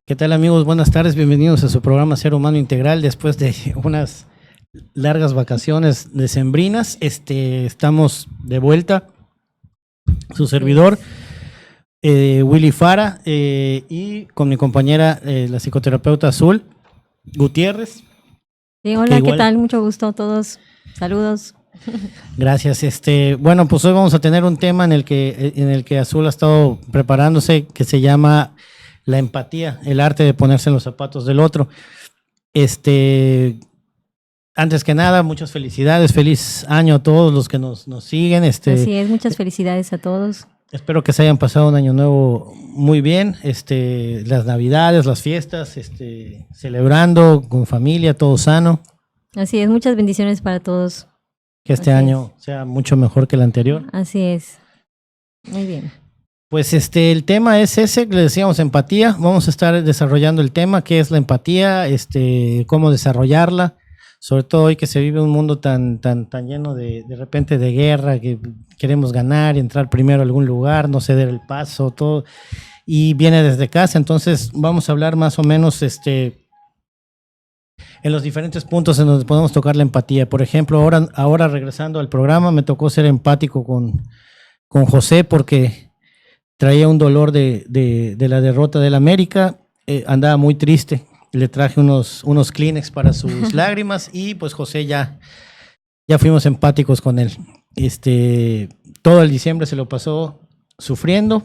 ¿Qué tal, amigos? Buenas tardes, bienvenidos a su programa Ser Humano Integral después de unas largas vacaciones decembrinas. Estamos de vuelta, su servidor Willy Fara y con mi compañera la psicoterapeuta Azul Gutiérrez. Sí, hola, ¿qué tal? Mucho gusto a todos. Saludos. Gracias. Bueno, pues hoy vamos a tener un tema en el que Azul ha estado preparándose, que se llama la empatía, el arte de ponerse en los zapatos del otro. Antes que nada, muchas felicidades, feliz año a todos los que nos siguen. Así es, muchas felicidades a todos. Espero que se hayan pasado un año nuevo muy bien, las navidades, las fiestas, celebrando con familia, todo sano. Así es, muchas bendiciones para todos. Que este año sea mucho mejor que el anterior. Así es, muy bien. Pues el tema es ese, le decíamos empatía. Vamos a estar desarrollando el tema, qué es la empatía, cómo desarrollarla, sobre todo hoy que se vive un mundo tan lleno de repente de guerra, que queremos ganar y entrar primero a algún lugar, no ceder el paso, todo, y viene desde casa. Entonces vamos a hablar más o menos en los diferentes puntos en donde podemos tocar la empatía. Por ejemplo, ahora regresando al programa, me tocó ser empático con José porque traía un dolor de la derrota del América, andaba muy triste, le traje unos Kleenex para sus lágrimas y pues José ya fuimos empáticos con él. Todo el diciembre se lo pasó sufriendo,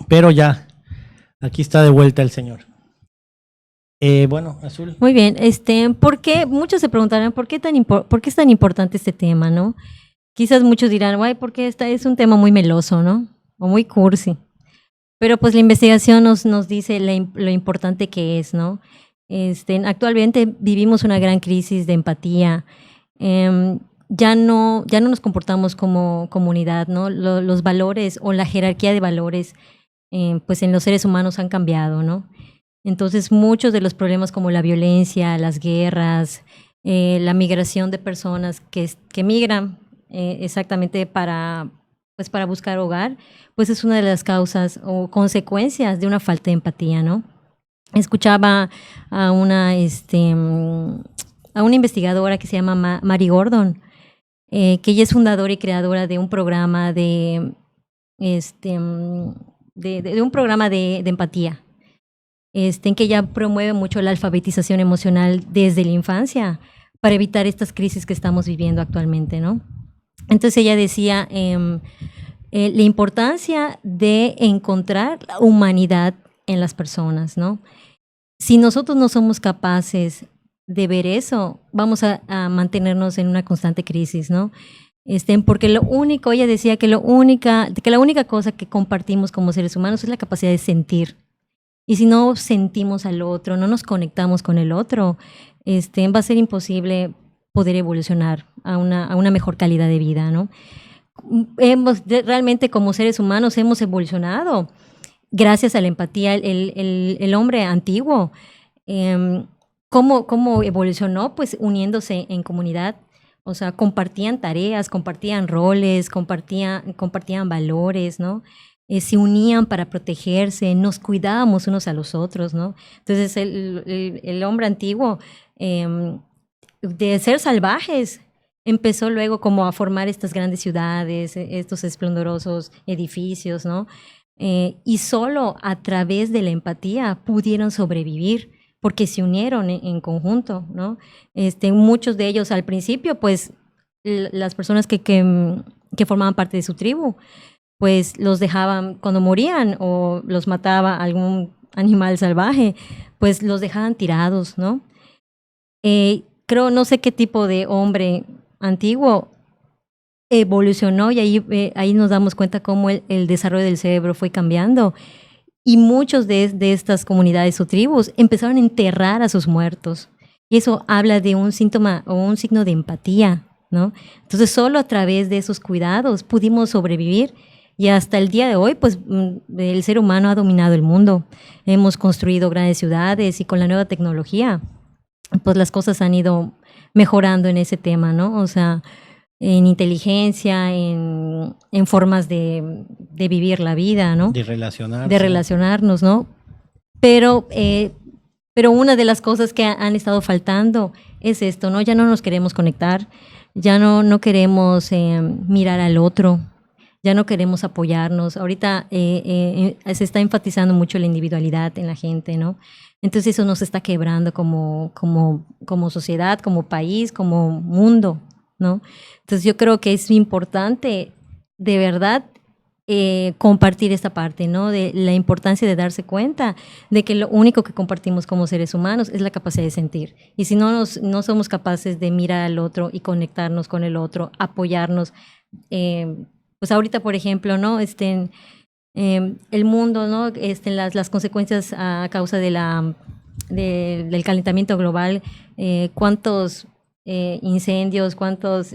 pero ya, aquí está de vuelta el señor. Bueno, Azul. Muy bien, ¿por qué? Muchos se preguntarán, ¿por qué es tan importante este tema, no? Quizás muchos dirán, guay, porque es un tema muy meloso, ¿no? O muy cursi. Pero pues la investigación nos dice lo importante que es, ¿no? Actualmente vivimos una gran crisis de empatía. Ya no nos comportamos como comunidad, ¿no? Los valores o la jerarquía de valores pues en los seres humanos han cambiado, ¿no? Entonces muchos de los problemas como la violencia, las guerras, la migración de personas que migran exactamente para buscar hogar, pues es una de las causas o consecuencias de una falta de empatía, ¿no? Escuchaba a una investigadora que se llama Mary Gordon, que ella es fundadora y creadora de un programa de un programa de empatía, en que ella promueve mucho la alfabetización emocional desde la infancia para evitar estas crisis que estamos viviendo actualmente, ¿no? Entonces ella decía la importancia de encontrar la humanidad en las personas, ¿no? Si nosotros no somos capaces de ver eso, vamos a mantenernos en una constante crisis, ¿no? Porque ella decía que la única cosa que compartimos como seres humanos es la capacidad de sentir. Y si no sentimos al otro, no nos conectamos con el otro, va a ser imposible poder evolucionar a una mejor calidad de vida, ¿no? Realmente como seres humanos hemos evolucionado gracias a la empatía. El hombre antiguo, ¿cómo evolucionó? Pues uniéndose en comunidad, o sea, compartían tareas, compartían roles, compartían valores, ¿no? Se unían para protegerse, nos cuidábamos unos a los otros, ¿no? Entonces el hombre antiguo, de ser salvajes, empezó luego como a formar estas grandes ciudades, estos esplendorosos edificios, ¿no? Y solo a través de la empatía pudieron sobrevivir, porque se unieron en conjunto, ¿no? Muchos de ellos al principio, pues, las personas que formaban parte de su tribu, pues los dejaban cuando morían o los mataba algún animal salvaje, pues los dejaban tirados, ¿no? No sé qué tipo de hombre antiguo evolucionó y ahí nos damos cuenta cómo el desarrollo del cerebro fue cambiando y muchos de estas comunidades o tribus empezaron a enterrar a sus muertos y eso habla de un síntoma o un signo de empatía, ¿no? Entonces solo a través de esos cuidados pudimos sobrevivir y hasta el día de hoy pues el ser humano ha dominado el mundo, hemos construido grandes ciudades y con la nueva tecnología pues las cosas han ido mejorando en ese tema, ¿no? O sea, en inteligencia, en formas de vivir la vida, ¿no? De relacionarse. De relacionarnos, ¿no? Pero, pero una de las cosas que han estado faltando es esto, ¿no? Ya no nos queremos conectar, ya no queremos mirar al otro, ya no queremos apoyarnos. Ahorita se está enfatizando mucho la individualidad en la gente, ¿no? Entonces eso nos está quebrando como sociedad, como país, como mundo, ¿no? Entonces yo creo que es importante, de verdad, compartir esta parte, ¿no? De la importancia de darse cuenta de que lo único que compartimos como seres humanos es la capacidad de sentir. Y si no somos capaces de mirar al otro y conectarnos con el otro, apoyarnos, pues ahorita, por ejemplo, ¿no? El mundo, ¿no? Las consecuencias a causa del calentamiento global, cuántos incendios, cuántos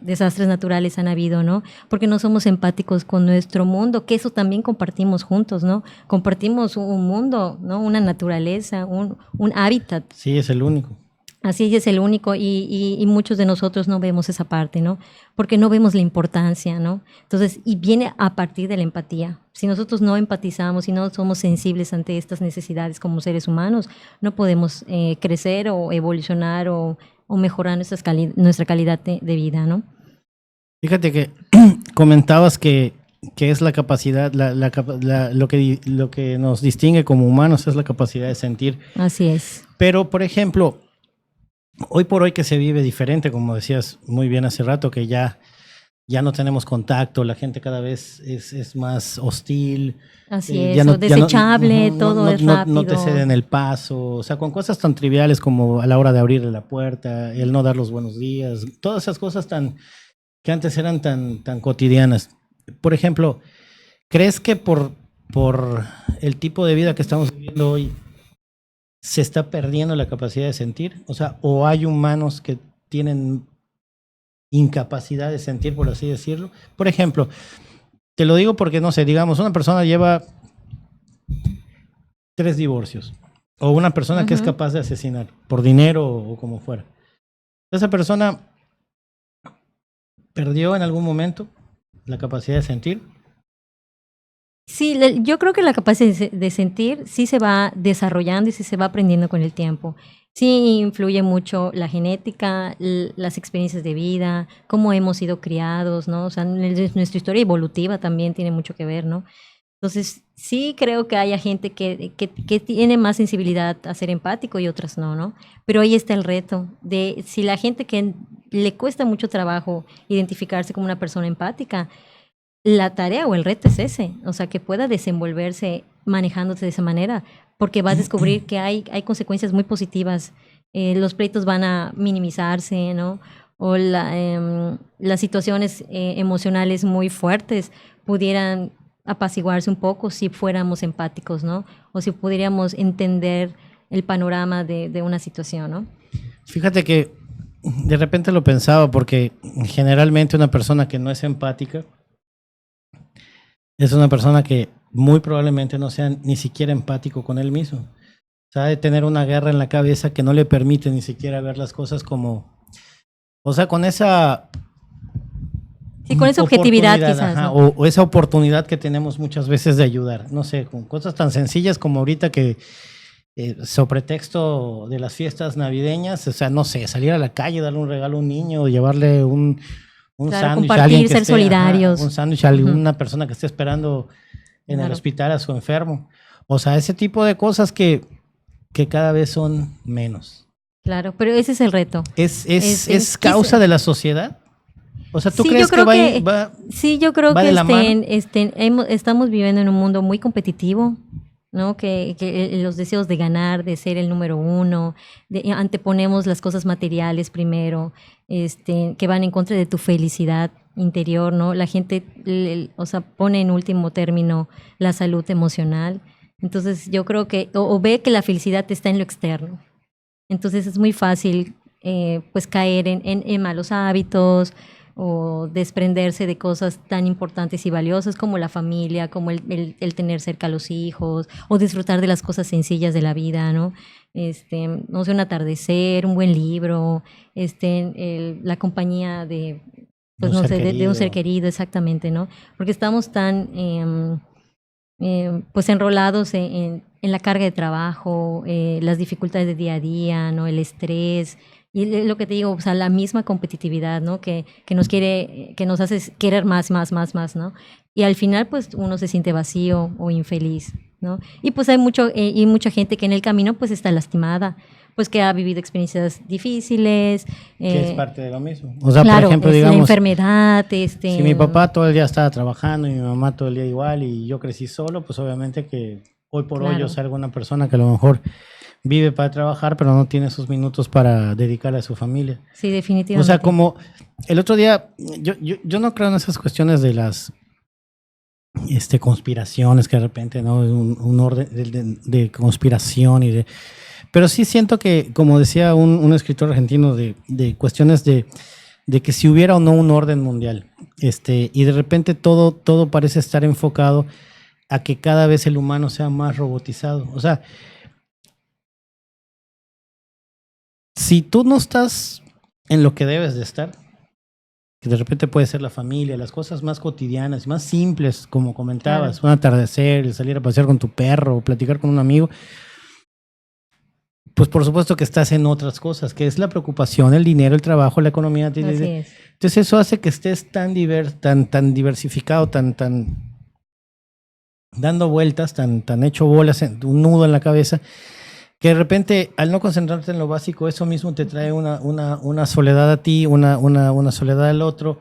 desastres naturales han habido, ¿no? Porque no somos empáticos con nuestro mundo, que eso también compartimos juntos, ¿no? Compartimos un mundo, ¿no? Una naturaleza, un hábitat. Sí, es el único. Así es el único y muchos de nosotros no vemos esa parte, ¿no? Porque no vemos la importancia, ¿no? Entonces, y viene a partir de la empatía. Si nosotros no empatizamos y no somos sensibles ante estas necesidades como seres humanos, no podemos crecer o evolucionar o mejorar nuestra calidad de vida, ¿no? Fíjate que comentabas que es la capacidad, lo que nos distingue como humanos es la capacidad de sentir. Así es. Pero, por ejemplo, hoy por hoy que se vive diferente, como decías muy bien hace rato, que ya no tenemos contacto, la gente cada vez es más hostil. Así es, desechable, todo es rápido. No te ceden el paso, o sea, con cosas tan triviales como a la hora de abrirle la puerta, el no dar los buenos días, todas esas cosas que antes eran tan cotidianas. Por ejemplo, ¿crees que por el tipo de vida que estamos viviendo hoy se está perdiendo la capacidad de sentir? O sea, ¿o hay humanos que tienen incapacidad de sentir, por así decirlo? Por ejemplo, te lo digo porque, no sé, digamos, una persona lleva 3 divorcios, o una persona que es capaz de asesinar por dinero o como fuera. Esa persona perdió en algún momento la capacidad de sentir. Sí, yo creo que la capacidad de sentir sí se va desarrollando y sí se va aprendiendo con el tiempo. Sí influye mucho la genética, las experiencias de vida, cómo hemos sido criados, ¿no? O sea, nuestra historia evolutiva también tiene mucho que ver, ¿no? Entonces, sí creo que haya gente que tiene más sensibilidad a ser empático y otras no, ¿no? Pero ahí está el reto de si la gente que le cuesta mucho trabajo identificarse como una persona empática, la tarea o el reto es ese, o sea, que pueda desenvolverse manejándose de esa manera, porque va a descubrir que hay consecuencias muy positivas. Los pleitos van a minimizarse, ¿no? O las situaciones emocionales muy fuertes pudieran apaciguarse un poco si fuéramos empáticos, ¿no? O si pudiéramos entender el panorama de una situación, ¿no? Fíjate que de repente lo pensaba porque generalmente una persona que no es empática es una persona que muy probablemente no sea ni siquiera empático con él mismo. O sea, de tener una guerra en la cabeza que no le permite ni siquiera ver las cosas como... O sea, con esa... Sí, con esa objetividad quizás. Ajá, ¿no? O esa oportunidad que tenemos muchas veces de ayudar. No sé, con cosas tan sencillas como ahorita que... sobre pretexto de las fiestas navideñas, o sea, no sé, salir a la calle, darle un regalo a un niño, llevarle un claro, sándwich a alguien que ser esté, solidarios. Un sándwich a alguna persona que esté esperando en el hospital a su enfermo. O sea, ese tipo de cosas que cada vez son menos. Claro, pero ese es el reto. ¿Es causa de la sociedad? O sea, ¿tú sí, crees va sí, yo creo que mano? Estamos viviendo en un mundo muy competitivo, ¿no? Que los deseos de ganar, de ser el número uno, anteponemos las cosas materiales primero, que van en contra de tu felicidad interior, ¿no? La gente, o sea, pone en último término la salud emocional. Entonces yo creo que, o ve que la felicidad está en lo externo. Entonces es muy fácil, pues, caer en malos hábitos o desprenderse de cosas tan importantes y valiosas como la familia, como el tener cerca a los hijos, o disfrutar de las cosas sencillas de la vida, ¿no? No sé, un atardecer, un buen libro, la compañía de, pues no sé, de un ser querido, exactamente, ¿no? Porque estamos tan pues enrolados en la carga de trabajo, las dificultades de día a día, ¿no? El estrés. Y lo que te digo, o sea, la misma competitividad, ¿no? Que nos quiere, que nos hace querer más, más, más, más, ¿no? Y al final, pues, uno se siente vacío o infeliz, ¿no? Y pues hay y mucha gente que en el camino, pues, está lastimada, pues, que ha vivido experiencias difíciles. Que es parte de lo mismo. O sea, Claro, por ejemplo, es la digamos, enfermedad, si mi papá todo el día estaba trabajando y mi mamá todo el día igual y yo crecí solo, pues obviamente que hoy por hoy yo claro, salgo una persona que a lo mejor vive para trabajar, pero no tiene esos minutos para dedicarle a su familia. sí, O sea, definitivamente. como el otro día, yo no creo en esas cuestiones de las conspiraciones que de repente, ¿no? Un orden de conspiración pero sí siento que, como decía un escritor argentino, de cuestiones de que si hubiera o no un orden mundial, y de repente todo parece estar enfocado a que cada vez el humano sea más robotizado. O sea, si tú no estás en lo que debes de estar, que de repente puede ser la familia, las cosas más cotidianas, más simples, como comentabas, Claro, un atardecer, salir a pasear con tu perro, platicar con un amigo, pues por supuesto que estás en otras cosas, que es la preocupación, el dinero, el trabajo, la economía. así es. Entonces eso hace que estés tan diversificado, tan dando vueltas, tan hecho bolas, un nudo en la cabeza, que de repente al no concentrarte en lo básico, eso mismo te trae una soledad a ti, una soledad al otro,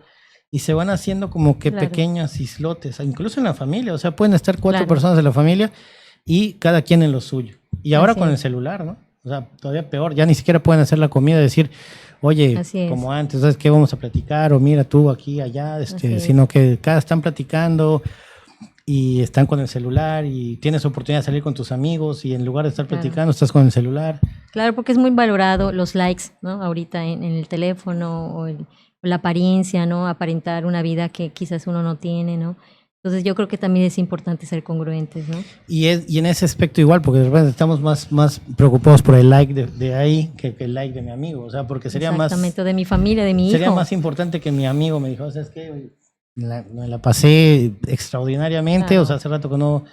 y se van haciendo como que Claro, pequeños islotes, incluso en la familia. O sea, pueden estar cuatro claro, personas de la familia y cada quien en lo suyo. Y ahora así con el es, celular, ¿no? O sea, todavía peor, ya ni siquiera pueden hacer la comida y decir, oye, así es, como antes, ¿sabes qué? Vamos a platicar, o mira tú aquí, allá, así es. sino que cada están platicando y están con el celular y tienes oportunidad de salir con tus amigos y en lugar de estar Claro. platicando estás con el celular. Claro, porque es muy valorado los likes, ¿no? Ahorita en el teléfono o la apariencia, ¿no? Aparentar una vida que quizás uno no tiene, ¿no? Entonces yo creo que también es importante ser congruentes, ¿no? Y en ese aspecto igual, porque de repente estamos más preocupados por el like de ahí que el like de mi amigo. O sea, porque Exactamente, de mi familia, de mi sería hijo. más importante que mi amigo me dijo, ¿sabes qué? Me la pasé extraordinariamente. O sea, Claro, hace rato que no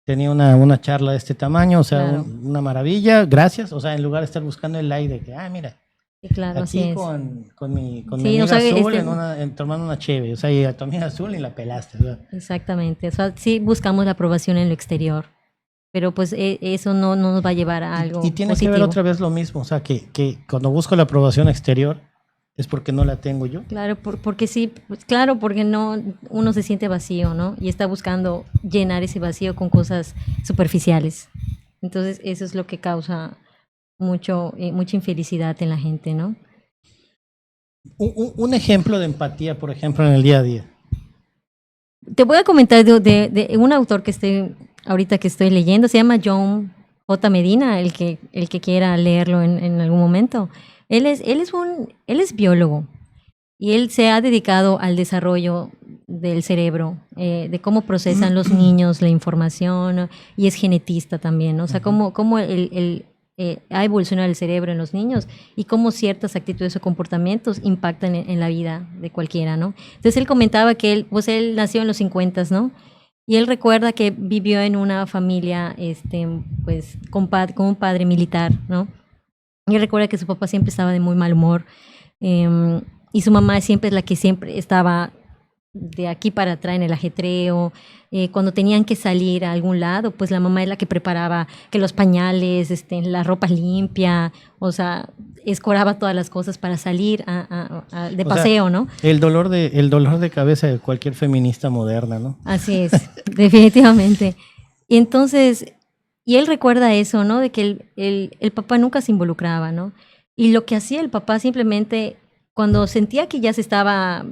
tenía una charla de este tamaño. O sea, claro, una maravilla, gracias. O sea, en lugar de estar buscando el like de que, mira, sí, claro, así aquí es. con mi Sí, o amiga sea, azul tomando una cheve. O sea, y a tu amiga azul y la pelaste. O sea. exactamente. O sea, sí buscamos la aprobación en lo exterior, pero pues eso no nos va a llevar a Y algo tiene que ver positivo. otra vez lo mismo. O sea, que cuando busco la aprobación exterior es porque no la tengo yo. Claro, porque sí, pues, claro, porque no, uno se siente vacío, ¿no? Y está buscando llenar ese vacío con cosas superficiales. Entonces, eso es lo que causa mucha infelicidad en la gente, ¿no? Un ejemplo de empatía, por ejemplo, en el día a día. Te voy a comentar de un autor que ahorita que estoy leyendo, se llama John J. Medina, el que quiera leerlo en algún momento. Él es biólogo. Y él se ha dedicado al desarrollo del cerebro, de cómo procesan los niños la información, y es genetista también, ¿no? O sea, cómo ha evolucionado el cerebro en los niños y cómo ciertas actitudes o comportamientos impactan en la vida de cualquiera, ¿no? Entonces él comentaba que él nació en los 50, ¿no? Y él recuerda que vivió en una familia, pues, con un padre militar, ¿no? Y él recuerda que su papá siempre estaba de muy mal humor. em, y su mamá siempre es la que siempre estaba de aquí para atrás en el ajetreo. Cuando tenían que salir a algún lado, pues la mamá es la que preparaba que los pañales, la ropa limpia, o sea, escoraba todas las cosas para salir de O sea, paseo, ¿no? el dolor de cabeza de cualquier feminista moderna, ¿no? Así es, definitivamente. Y entonces, y él recuerda eso, ¿no? De que el papá nunca se involucraba, ¿no? Y lo que hacía el papá simplemente, cuando sentía que ya se estaba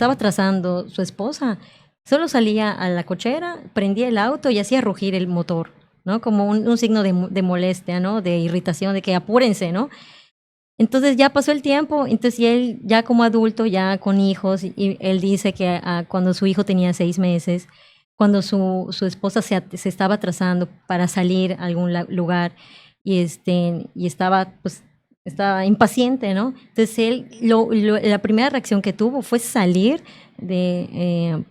atrasando su esposa, solo salía a la cochera, prendía el auto y hacía rugir el motor, ¿no? Como un signo de molestia, ¿no? De irritación, de que apúrense, ¿no? Entonces ya pasó el tiempo, entonces y él ya como adulto, ya con hijos, y él dice que cuando su hijo tenía 6 meses, cuando su esposa se estaba atrasando para salir a algún lugar y estaba pues estaba impaciente, ¿no? Entonces él, la primera reacción que tuvo fue salir de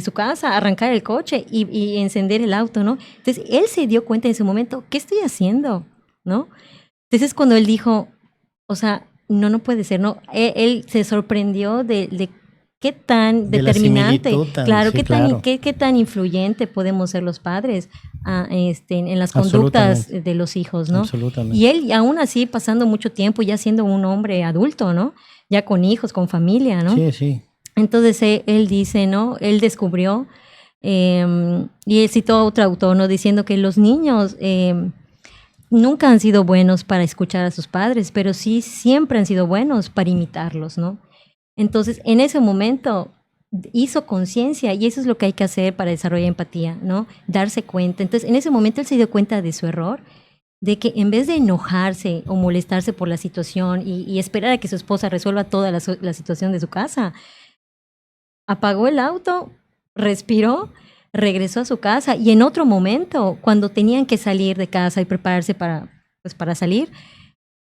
su casa, arrancar el coche y encender el auto, ¿no? Entonces él se dio cuenta en ese momento, ¿qué estoy haciendo? ¿No? Entonces cuando él dijo, o sea, no puede ser, ¿no? Él se sorprendió de qué tan De la determinante, similitud tan, claro, sí, qué claro. qué tan influyente podemos ser los padres en las conductas Absolutamente, de los hijos, ¿no? Y absolutamente. él, aún así, pasando mucho tiempo, ya siendo un hombre adulto, ¿no? Ya con hijos, con familia, ¿no? Sí, sí. Entonces él dice, ¿no? Él descubrió, y él citó a otro autor, ¿no? Diciendo que los niños nunca han sido buenos para escuchar a sus padres, pero sí siempre han sido buenos para imitarlos, ¿no? Entonces, en ese momento hizo conciencia y eso es lo que hay que hacer para desarrollar empatía, ¿no? Darse cuenta. Entonces, en ese momento él se dio cuenta de su error, de que en vez de enojarse o molestarse por la situación y esperar a que su esposa resuelva toda la situación de su casa, apagó el auto, respiró, regresó a su casa y en otro momento, cuando tenían que salir de casa y prepararse para salir,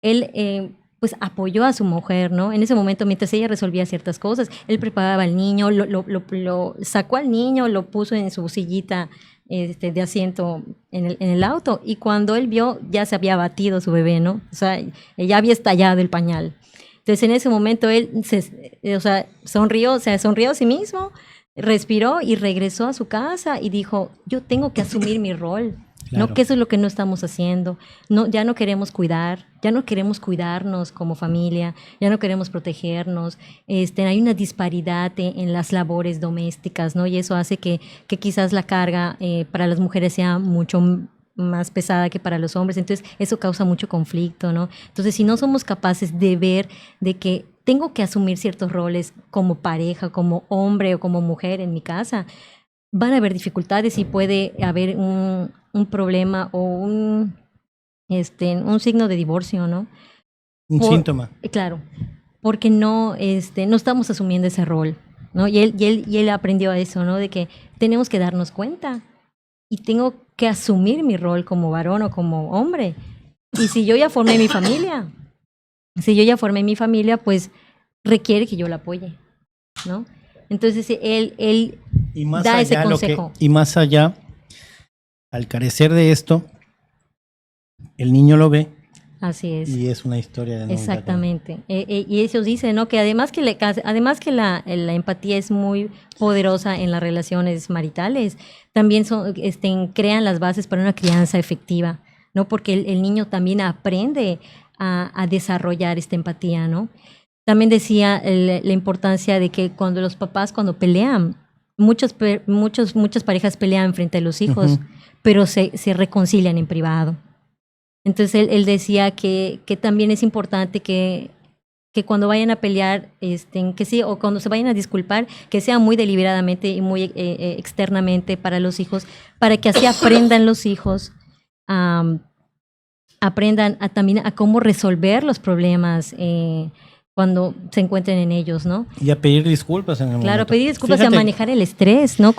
él pues apoyó a su mujer, ¿no? En ese momento, mientras ella resolvía ciertas cosas, él preparaba al niño, lo sacó al niño, lo puso en su sillita de asiento en el auto y cuando él vio, ya se había batido su bebé, ¿no? O sea, ya había estallado el pañal. Entonces, en ese momento él o sea, se sonrió a sí mismo, respiró y regresó a su casa y dijo, yo tengo que asumir mi rol, ¿no? Claro. Que eso es lo que no estamos haciendo. No, ya no queremos cuidar, ya no queremos cuidarnos como familia, ya no queremos protegernos. Hay una disparidad en las labores domésticas, ¿no? Y eso hace que quizás la carga para las mujeres sea mucho más pesada que para los hombres, entonces eso causa mucho conflicto, ¿no? Entonces, si no somos capaces de ver de que tengo que asumir ciertos roles como pareja, como hombre o como mujer en mi casa, van a haber dificultades y puede haber un problema o un signo de divorcio, ¿no? Un síntoma. Claro, porque no estamos asumiendo ese rol, ¿no? Y él aprendió eso, ¿no? De que tenemos que darnos cuenta y tengo que asumir mi rol como varón o como hombre. Y si yo ya formé mi familia, pues requiere que yo la apoye, ¿no? Entonces él Y más da ese allá, consejo. y más allá, al carecer de esto, el niño lo ve Así es. y es una historia de nunca acabar. Exactamente. Y ellos dicen, ¿no? Que además que la empatía es muy poderosa en las relaciones maritales, también crean las bases para una crianza efectiva, ¿no? Porque el niño también aprende a desarrollar esta empatía, ¿no? También decía la importancia de que cuando los papás, cuando pelean, muchas parejas pelean frente a los hijos, Ujú. pero se reconcilian en privado. Entonces él decía que también es importante que cuando vayan a pelear, que sí, o cuando se vayan a disculpar, que sea muy deliberadamente y muy externamente para los hijos, para que así aprendan los hijos, aprendan también a cómo resolver los problemas cuando se encuentren en ellos, ¿no? Y a pedir disculpas en el Claro, momento. pedir disculpas y a Fíjate, manejar el estrés, ¿no?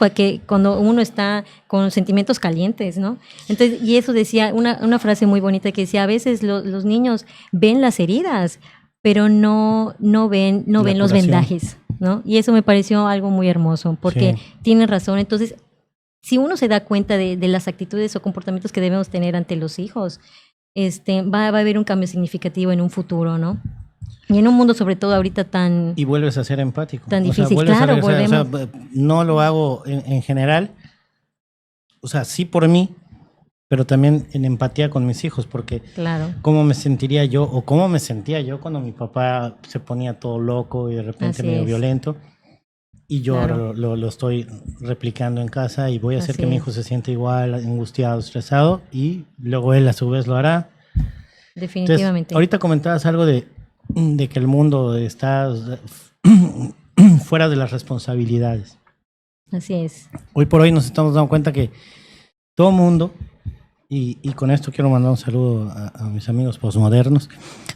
Cuando uno está con sentimientos calientes, ¿no? Entonces, y eso decía, una frase muy bonita que decía, a veces los niños ven las heridas, pero no ven La los curación. vendajes, ¿no? Y eso me pareció algo muy hermoso, porque Sí. tienen razón. Entonces, si uno se da cuenta de las actitudes o comportamientos que debemos tener ante los hijos, va a haber un cambio significativo en un futuro, ¿no? Y en un mundo sobre todo ahorita Y vuelves a ser empático. tan O sea, difícil. vuelves a Claro, regresar. O sea, volvemos. no lo hago en general. O sea, sí por mí, pero también en empatía con mis hijos, porque Claro, cómo me sentiría yo o cómo me sentía yo cuando mi papá se ponía todo loco y de repente así medio es, violento. Y yo ahora claro, lo estoy replicando en casa y voy a hacer así que mi es, hijo se sienta igual, angustiado, estresado, y luego él a su vez lo hará. Entonces, definitivamente, ahorita comentabas algo de que el mundo está fuera de las responsabilidades. así es, Hoy por hoy nos estamos dando cuenta que todo mundo, y con esto quiero mandar un saludo a mis amigos posmodernos,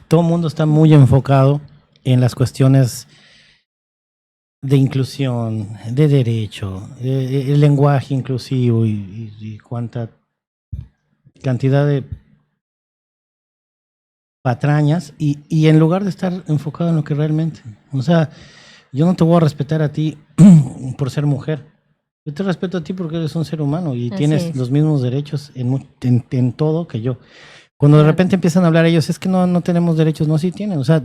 todo mundo está muy enfocado en las cuestiones de inclusión, de derecho, el lenguaje inclusivo y cuánta cantidad de patrañas y en lugar de estar enfocado en lo que realmente, o sea, yo no te voy a respetar a ti por ser mujer. Yo te respeto a ti porque eres un ser humano y Así tienes es, los mismos derechos en todo que yo. Cuando de claro, repente empiezan a hablar ellos, es que no tenemos derechos, no, sí tienen. O sea,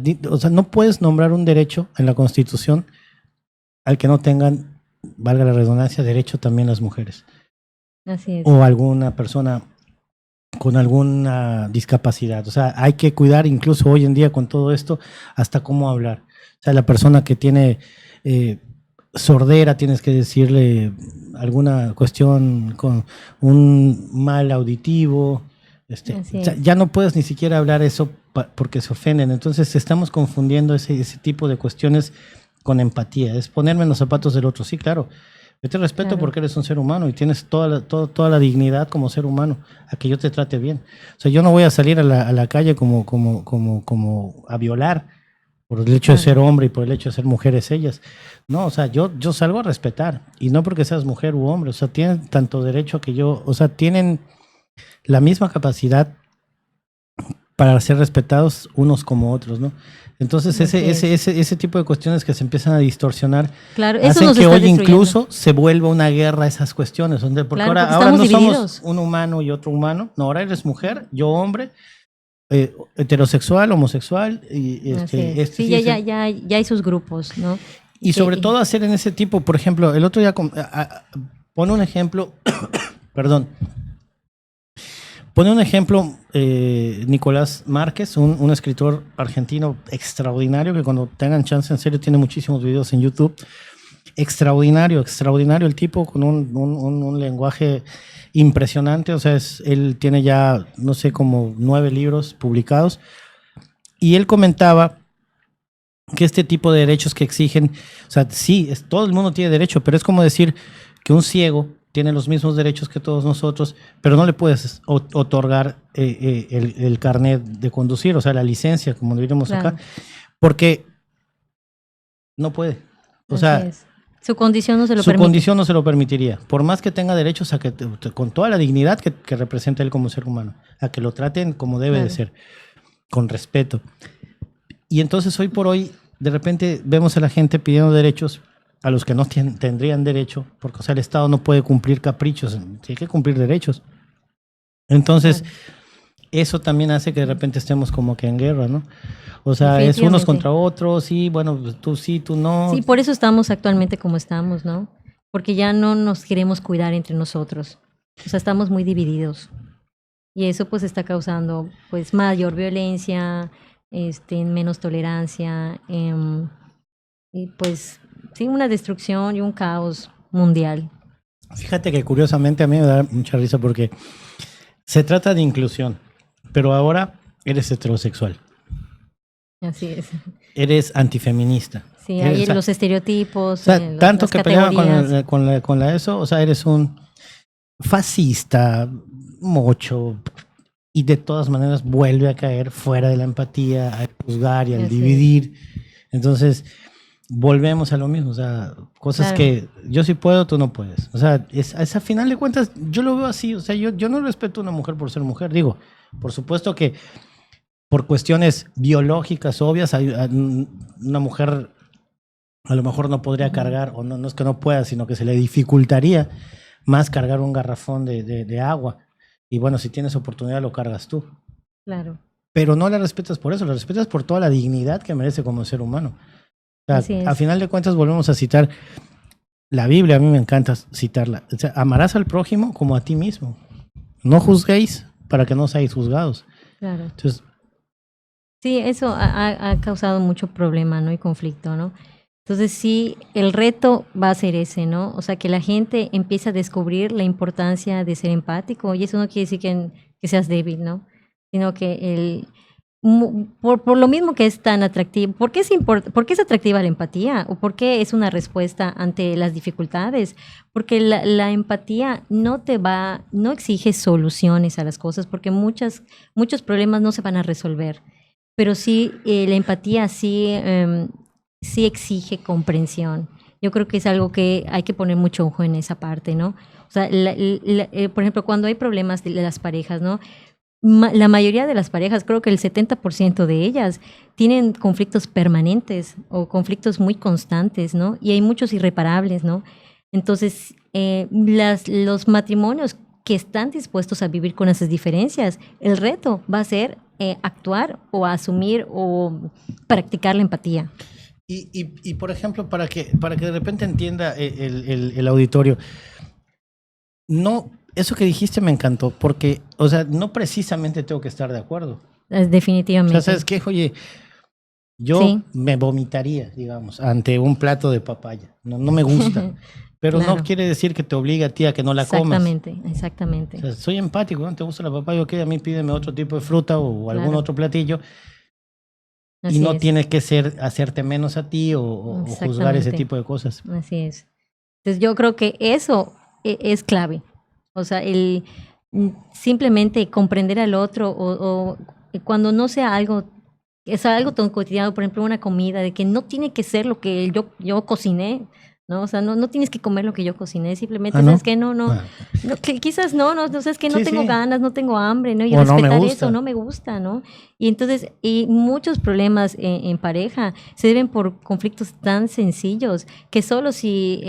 no puedes nombrar un derecho en la Constitución al que no tengan, valga la redundancia, derecho también las mujeres así es, o alguna persona con alguna discapacidad. O sea, hay que cuidar incluso hoy en día con todo esto hasta cómo hablar. O sea, la persona que tiene eh, sordera, tienes que decirle alguna cuestión con un mal auditivo. así O sea, es, ya no puedes ni siquiera hablar eso porque se ofenden. Entonces estamos confundiendo ese tipo de cuestiones con empatía. Es ponerme en los zapatos del otro. Sí, claro. Yo te respeto claro, porque eres un ser humano y tienes toda la dignidad como ser humano, a que yo te trate bien. O sea, yo no voy a salir a la calle como a violar por el hecho de claro, ser hombre y por el hecho de ser mujeres ellas. No, o sea, yo salgo a respetar y no porque seas mujer u hombre, o sea, tienen tanto derecho que yo, o sea, tienen la misma capacidad para ser respetados unos como otros, ¿no? Entonces así es. ese tipo de cuestiones que se empiezan a distorsionar Claro, eso hacen nos que está hoy destruyendo. incluso se vuelva una guerra esas cuestiones, porque Claro, porque ahora estamos no somos divididos. un humano y otro humano, no, ahora eres mujer, yo hombre, heterosexual, homosexual, y Así es. este Sí, sí es el, ya hay sus grupos, ¿no? y sobre Que, todo hacer en ese tipo, por ejemplo, el otro día pone un ejemplo, perdón, pone un ejemplo Nicolás Márquez, un escritor argentino extraordinario que cuando tengan chance, en serio, tiene muchísimos videos en YouTube. Extraordinario, extraordinario el tipo con un lenguaje impresionante. O sea, él tiene ya, no sé, como 9 libros publicados. Y él comentaba que este tipo de derechos que exigen, o sea, sí, todo el mundo tiene derecho, pero es como decir que un ciego tiene los mismos derechos que todos nosotros, pero no le puedes otorgar el carnet de conducir, o sea, la licencia, como diríamos acá, claro, porque no puede. O así sea, es. Su condición no se lo su permite. condición no se lo permitiría, por más que tenga derechos a que, con toda la dignidad que representa él como ser humano, a que lo traten como debe de Claro, ser, con respeto. Y entonces hoy por hoy, de repente vemos a la gente pidiendo derechos a los que no tendrían derecho, porque o sea, el Estado no puede cumplir caprichos, tiene que cumplir derechos. Entonces, claro. eso también hace que de repente estemos como que en guerra, ¿no? O sea, es unos Definitivamente. contra otros, y bueno, pues tú sí, tú Sí, no. por eso estamos actualmente como estamos, ¿no? Porque ya no nos queremos cuidar entre nosotros. O sea, estamos muy divididos. Y eso pues está causando pues mayor violencia, menos tolerancia, y pues sí, una destrucción y un caos mundial. Fíjate que curiosamente a mí me da mucha risa porque se trata de inclusión, pero ahora eres heterosexual, Así es. eres antifeminista. Sí, hay los O estereotipos, sea, tanto las que peleaban categorías. con la eso, o sea, eres un fascista, mocho, y de todas maneras vuelve a caer fuera de la empatía, al juzgar y al Así es. dividir. Entonces, volvemos a lo mismo, o sea, cosas Claro, que yo sí puedo, tú no puedes. O sea, a final de cuentas, yo lo veo así, o sea, yo no respeto a una mujer por ser mujer, digo, por supuesto que por cuestiones biológicas obvias, una mujer a lo mejor no podría ujú, cargar, o no, no es que no pueda, sino que se le dificultaría más cargar un garrafón de agua. Y bueno, si tienes oportunidad, lo cargas tú. claro, Pero no la respetas por eso, la respetas por toda la dignidad que merece como ser humano. O sea, así a es. final de cuentas volvemos a citar la Biblia, a mí me encanta citarla. O sea, amarás al prójimo como a ti mismo. No juzguéis para que no seáis juzgados. Claro. Entonces, Sí, eso ha causado mucho problema, ¿no? Y conflicto, ¿no? Entonces sí, el reto va a ser ese, ¿no? O sea, que la gente empiece a descubrir la importancia de ser empático y eso no quiere decir que seas débil, ¿no? Sino que por lo mismo que es tan atractivo, ¿por qué es atractiva la empatía? ¿O por qué es una respuesta ante las dificultades? Porque la empatía no exige soluciones a las cosas, porque muchos problemas no se van a resolver, pero sí, la empatía sí exige comprensión. Yo creo que es algo que hay que poner mucho ojo en esa parte, ¿no? O sea, por ejemplo, cuando hay problemas de las parejas, ¿no? la mayoría de las parejas, creo que el 70% de ellas, tienen conflictos permanentes o conflictos muy constantes, ¿no? Y hay muchos irreparables, ¿no? Entonces, los matrimonios que están dispuestos a vivir con esas diferencias, el reto va a ser actuar o asumir o practicar la empatía. Y por ejemplo, para que de repente entienda el auditorio, no, eso que dijiste me encantó, porque, o sea, no precisamente tengo que estar de acuerdo. O Definitivamente. sea, ¿sabes qué? Oye, yo Sí. me vomitaría, digamos, ante un plato de papaya. No me gusta. Pero Claro. no quiere decir que te obligue a ti a que no la comas. Exactamente, exactamente. O sea, soy empático, ¿no te gusta la papaya? Ok, a mí pídeme otro tipo de fruta o algún Claro. otro platillo. Y Así no es. tiene que ser hacerte menos a ti o juzgar ese Exactamente. tipo de cosas. Así es. Entonces yo creo que eso es clave. O sea, el simplemente comprender al otro o cuando no sea algo, es algo tan cotidiano, por ejemplo, una comida, de que no tiene que ser lo que yo cociné, ¿no? O sea, no tienes que comer lo que yo cociné, simplemente, ¿Ah, ¿sabes no? qué? No, Ah, que quizás no, sabes que no sí, tengo sí. ganas, no tengo hambre, ¿no? Y O no me respetar gusta. eso, no me gusta, ¿no? Y entonces, y muchos problemas en pareja se deben por conflictos tan sencillos que solo si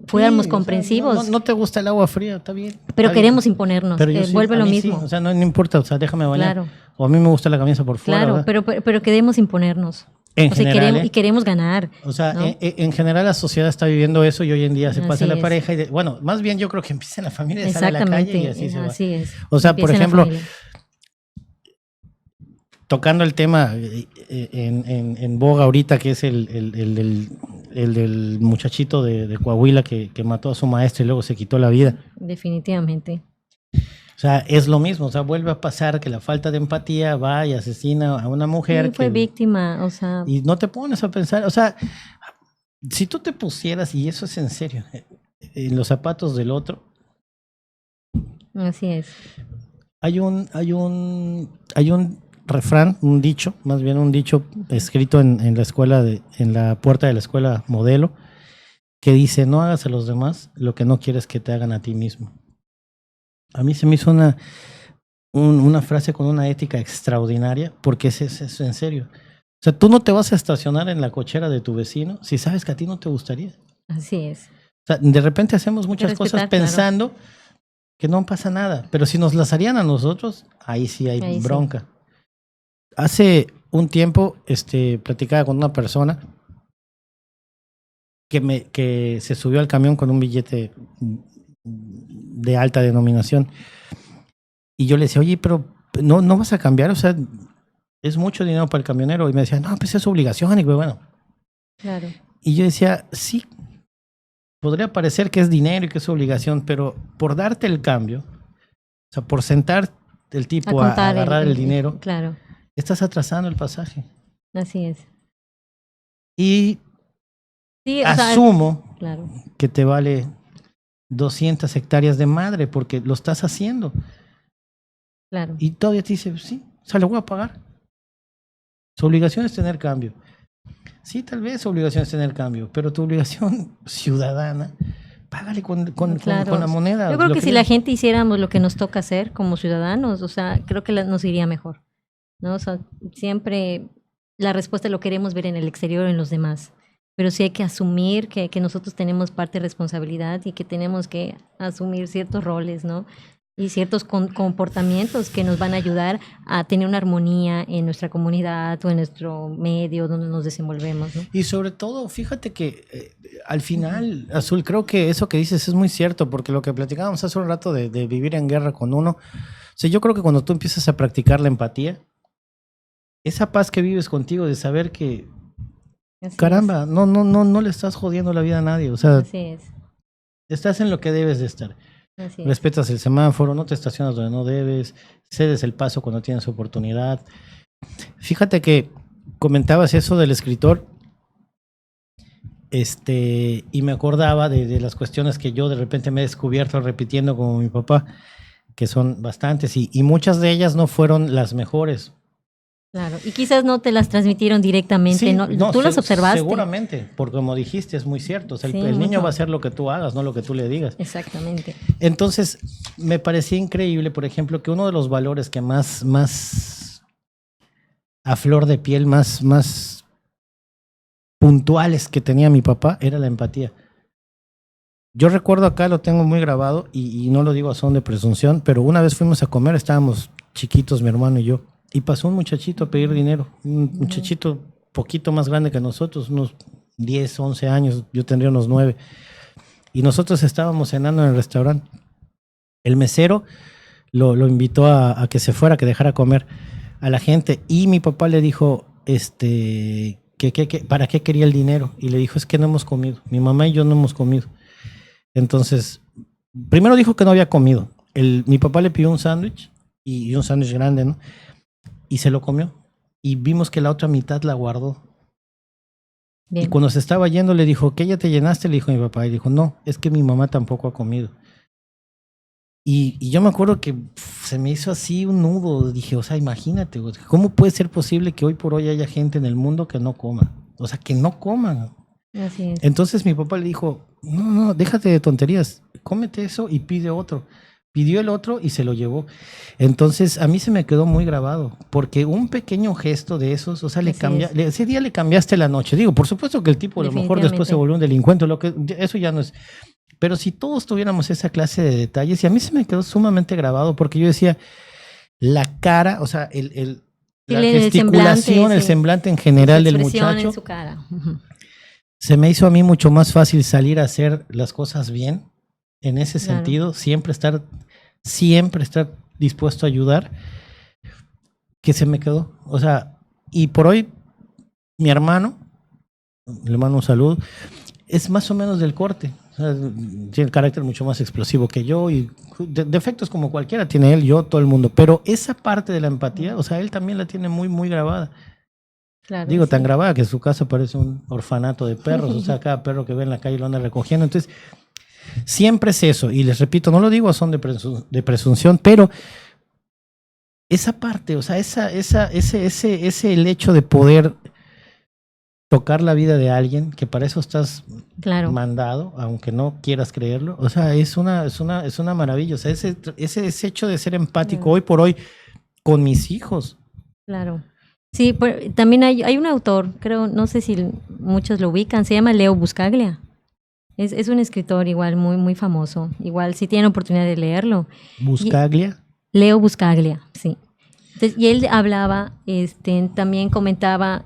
fuéramos Sí, o sea, comprensivos, no te gusta el agua fría, está bien. pero Está bien. queremos imponernos, Pero yo sí, vuelve a lo mí sí, mismo. o sea, no importa, o sea, déjame bañar. Claro, O a mí me gusta la camisa por fuera, claro, ¿verdad? pero queremos imponernos. En O sea, general, y queremos ganar, o sea, ¿no? en general la sociedad está viviendo eso y hoy en día se pasa Así la es. pareja y bueno, más bien yo creo que empieza en la familia, sale a la calle y así se va. Así es. O sea, por Empieza en la ejemplo, familia. tocando el tema en boga ahorita, que es el del muchachito de Coahuila que mató a su maestra y luego se quitó la vida. Definitivamente. O sea, es lo mismo, o sea, vuelve a pasar que la falta de empatía va y asesina a una mujer Sí, fue que, víctima, o sea, y no te pones a pensar, o sea, si tú te pusieras, y eso es en serio, en los zapatos del otro, así es. hay un refrán, un dicho, más bien un dicho escrito en la escuela, en la puerta de la escuela modelo, que dice, no hagas a los demás lo que no quieres que te hagan a ti mismo. A mí se me hizo una frase con una ética extraordinaria, porque es eso en serio. O sea, tú no te vas a estacionar en la cochera de tu vecino si sabes que a ti no te gustaría. Así es. O sea, de repente hacemos muchas cosas respetar, claro. pensando que no pasa nada, pero si nos las harían a nosotros, ahí sí hay Ahí sí. bronca. Hace un tiempo platicaba con una persona que se subió al camión con un billete de alta denominación. Y yo le decía, oye, pero no vas a cambiar, o sea, es mucho dinero para el camionero. Y me decía, no, pues es obligación. Y bueno. Claro. Y yo decía, sí, podría parecer que es dinero y que es obligación, pero por darte el cambio, o sea, por sentar el tipo a agarrar el dinero, claro. Estás atrasando el pasaje. Así es. Y sí, asumo claro. que te vale 200 hectáreas de madre porque lo estás haciendo. Claro. Y todavía te dice, sí, o sea, lo voy a pagar. Su obligación es tener cambio. Sí, tal vez su obligación es tener cambio, pero tu obligación ciudadana, págale con la moneda. Yo creo que si la gente hiciéramos lo que nos toca hacer como ciudadanos, o sea, creo que nos iría mejor, ¿no? O sea, siempre la respuesta lo queremos ver en el exterior o en los demás, pero sí hay que asumir que nosotros tenemos parte de responsabilidad y que tenemos que asumir ciertos roles, ¿no? Y ciertos comportamientos que nos van a ayudar a tener una armonía en nuestra comunidad o en nuestro medio donde nos desenvolvemos, ¿no? Y sobre todo, fíjate que al final, Azul, creo que eso que dices es muy cierto, porque lo que platicábamos hace un rato de vivir en guerra con uno, o sea, yo creo que cuando tú empiezas a practicar la empatía, esa paz que vives contigo de saber que, así caramba, no le estás jodiendo la vida a nadie, o sea, así es. Estás en lo que debes de estar. Así respetas el semáforo, no te estacionas donde no debes, cedes el paso cuando tienes oportunidad. Fíjate que comentabas eso del escritor, y me acordaba de las cuestiones que yo de repente me he descubierto repitiendo como mi papá, que son bastantes, y muchas de ellas no fueron las mejores. Claro, y quizás no te las transmitieron directamente, Sí, ¿no? no, Tú las observaste. seguramente, porque como dijiste, es muy cierto. O sea, Sí, el niño mucho. va a hacer lo que tú hagas, no lo que tú le digas. Exactamente. Entonces, me parecía increíble, por ejemplo, que uno de los valores que más a flor de piel, más puntuales que tenía mi papá era la empatía. Yo recuerdo acá, lo tengo muy grabado y no lo digo a son de presunción, pero una vez fuimos a comer, estábamos chiquitos, mi hermano y yo, y pasó un muchachito a pedir dinero, un muchachito poquito más grande que nosotros, unos 10, 11 años, yo tendría unos 9, y nosotros estábamos cenando en el restaurante. El mesero lo invitó a que se fuera, que dejara comer a la gente, y mi papá le dijo, ¿para qué quería el dinero? Y le dijo, es que no hemos comido, mi mamá y yo no hemos comido. Entonces, primero dijo que no había comido. Mi papá le pidió un sándwich y un sándwich grande, ¿no? Y se lo comió. Y vimos que la otra mitad la guardó. Bien. Y cuando se estaba yendo le dijo, ¿qué ya te llenaste? Le dijo mi papá. Y dijo, no, es que mi mamá tampoco ha comido. Y yo me acuerdo que se me hizo así un nudo. Dije, o sea, imagínate, ¿cómo puede ser posible que hoy por hoy haya gente en el mundo que no coma? O sea, que no coman. Así es. Entonces mi papá le dijo, no, déjate de tonterías, cómete eso y pide otro. Pidió el otro y se lo llevó. Entonces a mí se me quedó muy grabado, porque un pequeño gesto de esos, o sea, ese día le cambiaste la noche. Digo, por supuesto que el tipo a lo mejor después se volvió un delincuente, eso ya no es. Pero si todos tuviéramos esa clase de detalles, y a mí se me quedó sumamente grabado, porque yo decía, la cara, o sea, la gesticulación, el semblante en general del muchacho. En su cara. Se me hizo a mí mucho más fácil salir a hacer las cosas bien, en ese sentido, siempre estar dispuesto a ayudar, que se me quedó. O sea, y por hoy, mi hermano, le mando un saludo, es más o menos del corte. O sea, tiene el carácter mucho más explosivo que yo y defectos como cualquiera tiene él, yo, todo el mundo. Pero esa parte de la empatía, o sea, él también la tiene muy, muy grabada. Claro, digo, sí, tan grabada que su casa parece un orfanato de perros, o sea, cada perro que ve en la calle lo anda recogiendo. Entonces, siempre es eso, y les repito, no lo digo a son de presunción, pero esa parte, o sea, ese el hecho de poder tocar la vida de alguien, que para eso estás mandado, aunque no quieras creerlo, o sea, es una maravilla, o sea, ese hecho de ser empático hoy por hoy con mis hijos. Claro. Sí, también hay un autor, creo, no sé si muchos lo ubican, se llama Leo Buscaglia. Es un escritor igual muy, muy famoso. Igual si tienen oportunidad de leerlo. ¿Buscaglia? Leo Buscaglia, sí. Entonces, y él hablaba, también comentaba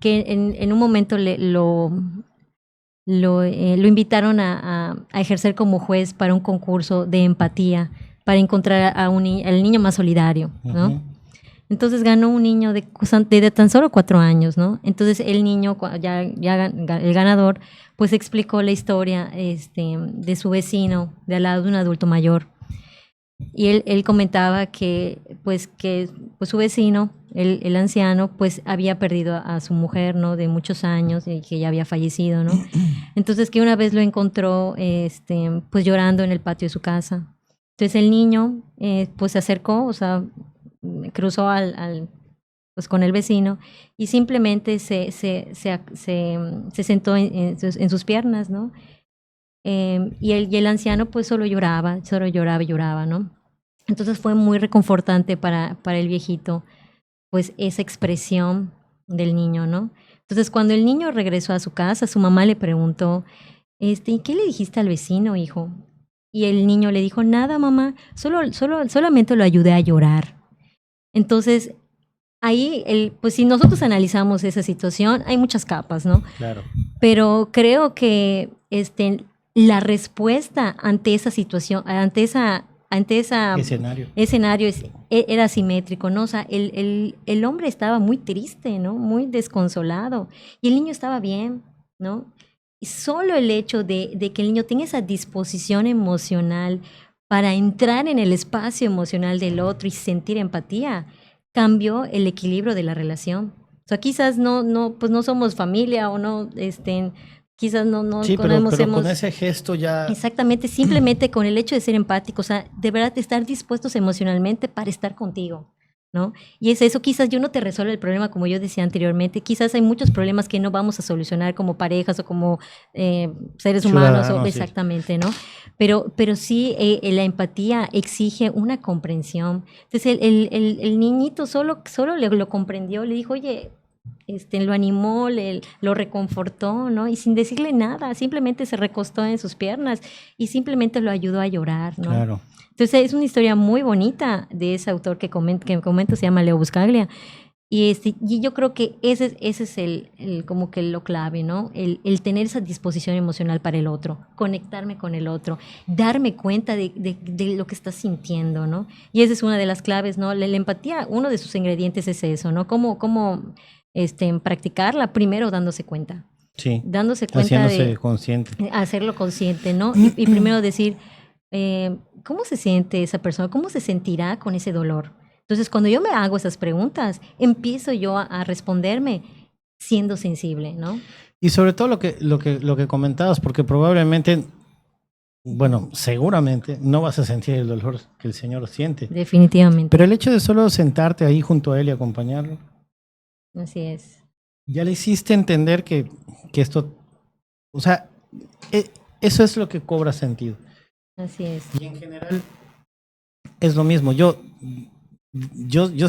que en un momento lo invitaron a ejercer como juez para un concurso de empatía, para encontrar al niño más solidario, ¿no? Uh-huh. Entonces ganó un niño de tan solo 4 años, ¿no? Entonces el niño, ya el ganador, pues explicó la historia de su vecino, de al lado de un adulto mayor. Y él comentaba que su vecino, el anciano, pues había perdido a su mujer, ¿no? De muchos años y que ya había fallecido, ¿no? Entonces que una vez lo encontró, pues llorando en el patio de su casa. Entonces el niño, pues se acercó, o sea, cruzó pues con el vecino y simplemente se sentó en sus piernas, ¿no? Y el anciano pues solo lloraba, ¿no? Entonces fue muy reconfortante para el viejito, pues esa expresión del niño, ¿no? Entonces cuando el niño regresó a su casa, su mamá le preguntó, ¿y qué le dijiste al vecino, hijo? Y el niño le dijo, nada, mamá, solamente lo ayudé a llorar. Entonces, ahí, pues si nosotros analizamos esa situación, hay muchas capas, ¿no? Claro. Pero creo que la respuesta ante esa situación, ante ese escenario era asimétrico, ¿no? O sea, el hombre estaba muy triste, ¿no? Muy desconsolado. Y el niño estaba bien, ¿no? Y solo el hecho de que el niño tenga esa disposición emocional para entrar en el espacio emocional del otro y sentir empatía, cambió el equilibrio de la relación. O sea, quizás pues no somos familia o no, quizás no sí, pero con ese gesto ya... Exactamente, simplemente con el hecho de ser empático, o sea, de verdad estar dispuestos emocionalmente para estar contigo, ¿no? Y es eso, quizás yo no te resuelvo el problema como yo decía anteriormente, quizás hay muchos problemas que no vamos a solucionar como parejas o como seres humanos, o, Ciudadanos, sí. exactamente, ¿no? Pero sí, la empatía exige una comprensión. Entonces el niñito solo lo comprendió, le dijo, oye, lo animó, lo reconfortó, ¿no? Y sin decirle nada, simplemente se recostó en sus piernas y simplemente lo ayudó a llorar, ¿no? Claro. Entonces es una historia muy bonita de ese autor que comento, se llama Leo Buscaglia. Y yo creo que ese es como que lo clave, ¿no? El tener esa disposición emocional para el otro, conectarme con el otro, darme cuenta de lo que estás sintiendo, ¿no? Y esa es una de las claves, ¿no? La empatía, uno de sus ingredientes es eso, ¿no? Cómo practicarla, primero dándose cuenta. Sí. Dándose cuenta Haciéndose consciente. Hacerlo consciente, ¿no? Y primero decir, ¿cómo se siente esa persona? ¿Cómo se sentirá con ese dolor? Entonces, cuando yo me hago esas preguntas, empiezo yo a responderme siendo sensible, ¿no? Y sobre todo lo que comentabas, porque probablemente, bueno, seguramente no vas a sentir el dolor que el Señor siente. Definitivamente. Pero el hecho de solo sentarte ahí junto a Él y acompañarlo, así es. Ya le hiciste entender que esto, o sea, eso es lo que cobra sentido. Así es. Y en general es lo mismo. Yo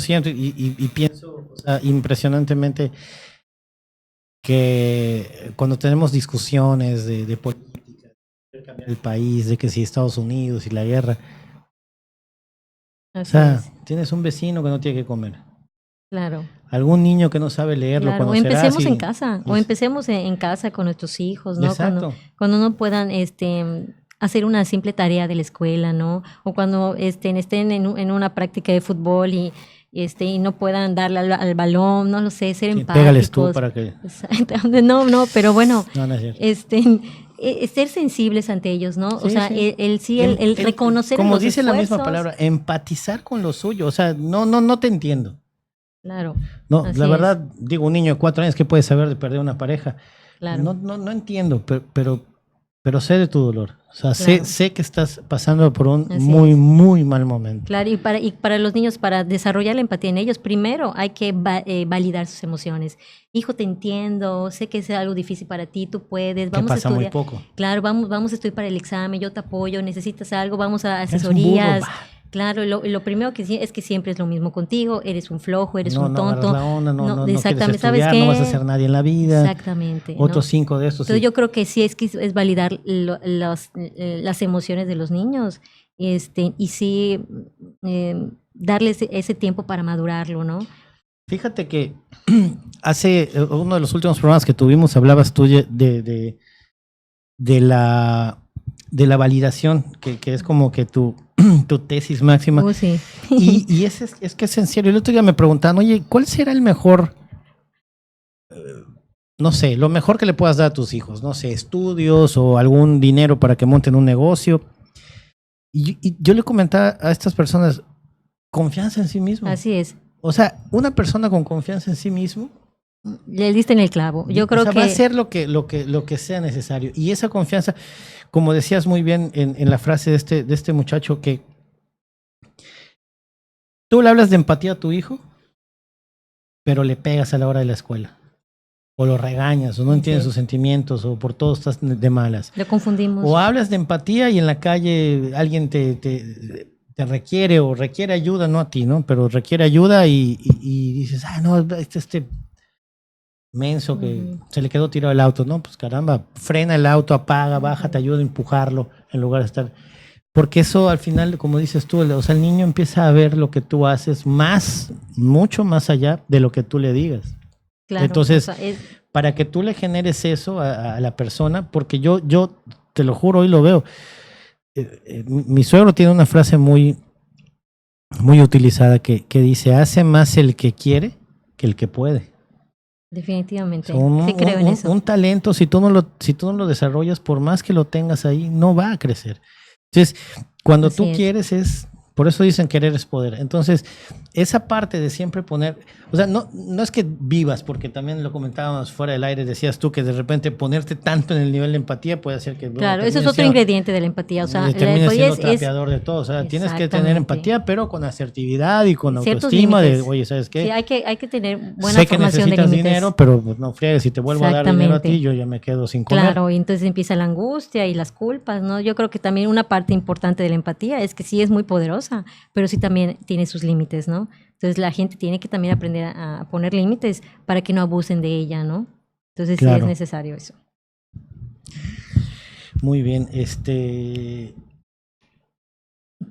siento y pienso, o sea, impresionantemente que cuando tenemos discusiones de política, de cambiar el país, de que si Estados Unidos y la guerra, Así o sea, es. tienes un vecino que no tiene que comer. Claro. Algún niño que no sabe leerlo, Claro. O conocerás. empecemos en casa, o empecemos en casa con nuestros hijos, ¿no? Exacto. Cuando no puedan hacer una simple tarea de la escuela, ¿no? O cuando estén en una práctica de fútbol y no puedan darle al balón, no lo sé, ser empáticos. Pégales tú para que... No, pero bueno, no es cierto. Ser sensibles ante ellos, ¿no? Sí, o sea, sí. el reconocer como los dice esfuerzos. la misma palabra, empatizar con lo suyo. O sea, no te entiendo. Claro. No, la verdad, digo, un niño de 4 años, ¿qué puede saber de perder una pareja? Claro. No entiendo, pero sé de tu dolor. O sea, claro. sé que estás pasando por un muy mal momento. Claro, y para los niños, para desarrollar la empatía en ellos, primero hay que validar sus emociones. Hijo, te entiendo, sé que es algo difícil para ti, tú puedes, vamos a estudiar. Muy poco. Claro, vamos a estudiar para el examen, yo te apoyo, necesitas algo, vamos a asesorías. Claro, lo primero que sí es que siempre es lo mismo contigo, eres un flojo, eres un tonto. La onda, no exactamente, ¿sabes qué? No vas a hacer nadie en la vida. Exactamente. Otros 5 de estos. Entonces yo creo que sí es validar las emociones de los niños y sí darles ese tiempo para madurarlo, ¿no? Fíjate que hace uno de los últimos programas que tuvimos hablabas tú de la validación, que es como que tu tesis máxima. Sí. Y es que es en serio. El otro día me preguntaban, oye, ¿cuál será el mejor, no sé, lo mejor que le puedas dar a tus hijos? No sé, estudios o algún dinero para que monten un negocio. Y yo le comentaba a estas personas, confianza en sí mismo. Así es. O sea, una persona con confianza en sí mismo, le diste en el clavo. Yo creo que va a hacer lo que sea necesario. Y esa confianza, como decías muy bien en la frase de este muchacho, que tú le hablas de empatía a tu hijo, pero le pegas a la hora de la escuela. O lo regañas, o no entiendes sus sentimientos, o por todo estás de malas. Lo confundimos. O hablas de empatía y en la calle alguien te requiere o requiere ayuda, no a ti, ¿no? Pero requiere ayuda y dices, no, este menso que se le quedó tirado el auto, ¿no? Pues caramba, frena el auto, apaga, baja, te ayuda a empujarlo en lugar de estar... Porque eso al final, como dices tú, o sea, el niño empieza a ver lo que tú haces mucho más allá de lo que tú le digas. Claro, entonces, para que tú le generes eso a la persona, porque yo te lo juro, hoy lo veo. Mi suegro tiene una frase muy utilizada que dice, hace más el que quiere que el que puede. Definitivamente, sí creo en eso. Un talento, si tú no lo desarrollas, por más que lo tengas ahí, no va a crecer. Entonces, cuando tú quieres es Por eso dicen querer es poder. Entonces, esa parte de siempre poner, o sea, no es que vivas, porque también lo comentábamos fuera del aire, decías tú que de repente ponerte tanto en el nivel de empatía puede hacer que... Claro, eso es otro ingrediente de la empatía. O sea, la termina siendo empatía trapeador de todo. O sea, tienes que tener empatía, pero con asertividad y con autoestima de, oye, ¿sabes qué? Sí, hay que tener buena sé formación de límites. Sé que necesitas dinero, pero pues, no friegues, si te vuelvo a dar dinero a ti, yo ya me quedo sin comer. Claro, y entonces empieza la angustia y las culpas, ¿no? Yo creo que también una parte importante de la empatía es que sí es muy poderosa, pero sí también tiene sus límites, ¿no? Entonces la gente tiene que también aprender a poner límites para que no abusen de ella, ¿no? Entonces sí es necesario eso. Muy bien,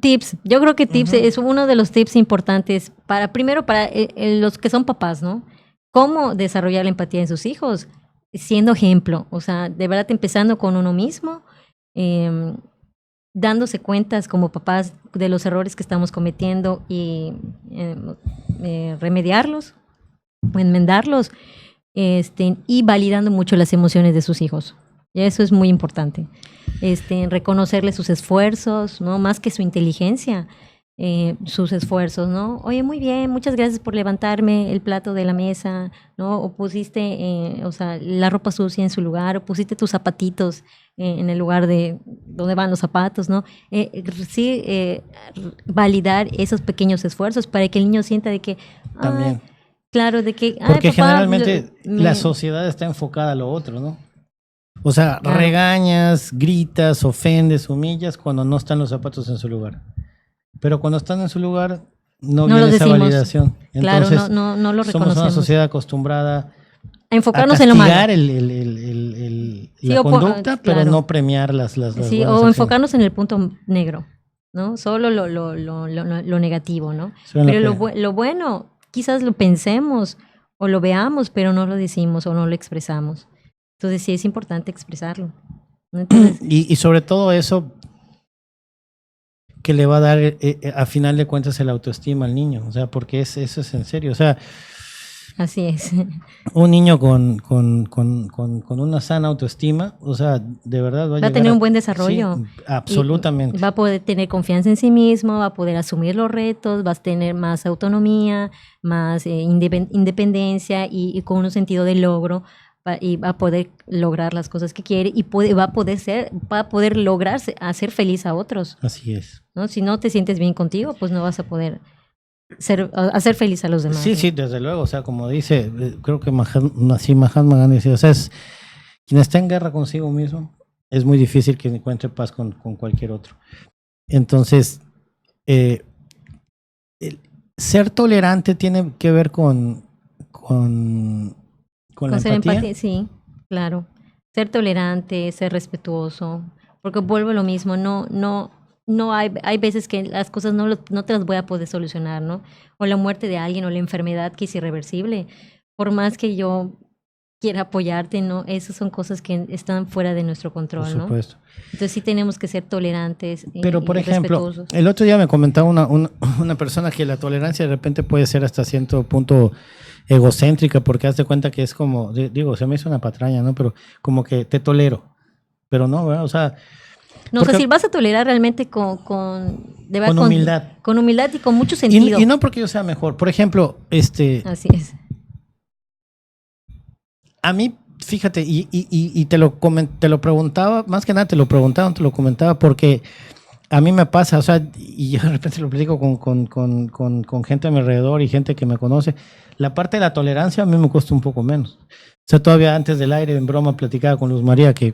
Tips, yo creo que tips es uno de los tips importantes primero para los que son papás, ¿no? ¿Cómo desarrollar la empatía en sus hijos? Siendo ejemplo, o sea, de verdad empezando con uno mismo, dándose cuentas como papás de los errores que estamos cometiendo y remediarlos, enmendarlos, y validando mucho las emociones de sus hijos. Y eso es muy importante. Reconocerle sus esfuerzos, ¿no? Más que su inteligencia, sus esfuerzos, ¿no? Oye, muy bien, muchas gracias por levantarme el plato de la mesa, ¿no? O pusiste, o sea, la ropa sucia en su lugar, o pusiste tus zapatitos en el lugar de donde van los zapatos, ¿no? Validar esos pequeños esfuerzos para que el niño sienta de que... También. Claro, de que... Porque papá, generalmente la sociedad está enfocada a lo otro, ¿no? O sea, regañas, gritas, ofendes, humillas cuando no están los zapatos en su lugar. Pero cuando están en su lugar, no viene esa validación. Entonces, claro, no lo reconocemos. Somos una sociedad acostumbrada a enfocarnos en lo malo. La conducta, pero no premiar las sí, o acciones. Enfocarnos en el punto negro, ¿no? Solo lo negativo, ¿no? Pero lo bueno, quizás lo pensemos o lo veamos, pero no lo decimos o no lo expresamos. Entonces sí es importante expresarlo. Entonces, y sobre todo eso que le va a dar a final de cuentas el autoestima al niño, o sea, porque eso es en serio, o sea, así es. Un niño con una sana autoestima, o sea, de verdad va a tener un buen desarrollo. Sí, absolutamente. Va a poder tener confianza en sí mismo, va a poder asumir los retos, va a tener más autonomía, más independencia y con un sentido de logro. Y va a poder lograr las cosas que quiere y va a poder lograr hacer feliz a otros. Así es. ¿No? Si no te sientes bien contigo, pues no vas a poder hacer feliz a los demás. Sí, sí, desde luego. O sea, como dice, creo que Mahatma Gandhi decía, o sea, quien está en guerra consigo mismo, es muy difícil que encuentre paz con cualquier otro. Entonces, ser tolerante tiene que ver con la ser empatía. Sí, claro. Ser tolerante, ser respetuoso, porque vuelvo a lo mismo, no hay veces que las cosas no te las voy a poder solucionar, ¿no? O la muerte de alguien o la enfermedad que es irreversible. Por más que yo quiera apoyarte, ¿no? Esas son cosas que están fuera de nuestro control, ¿no? Por supuesto. Entonces sí tenemos que ser tolerantes. Pero por ejemplo, el otro día me comentaba una persona que la tolerancia de repente puede ser hasta cierto punto egocéntrica, porque haz de cuenta que es como, digo, se me hizo una patraña, ¿no? Pero como que te tolero, pero no, ¿verdad? O sea... No, o sea, si vas a tolerar realmente con humildad. Con humildad y con mucho sentido. Y no porque yo sea mejor. Por ejemplo, Así es. A mí, fíjate, y te lo preguntaba, más que nada te lo comentaba porque a mí me pasa, o sea, y yo de repente lo platico con gente a mi alrededor y gente que me conoce. La parte de la tolerancia a mí me cuesta un poco menos. O sea, todavía antes del aire, en broma, platicaba con Luz María que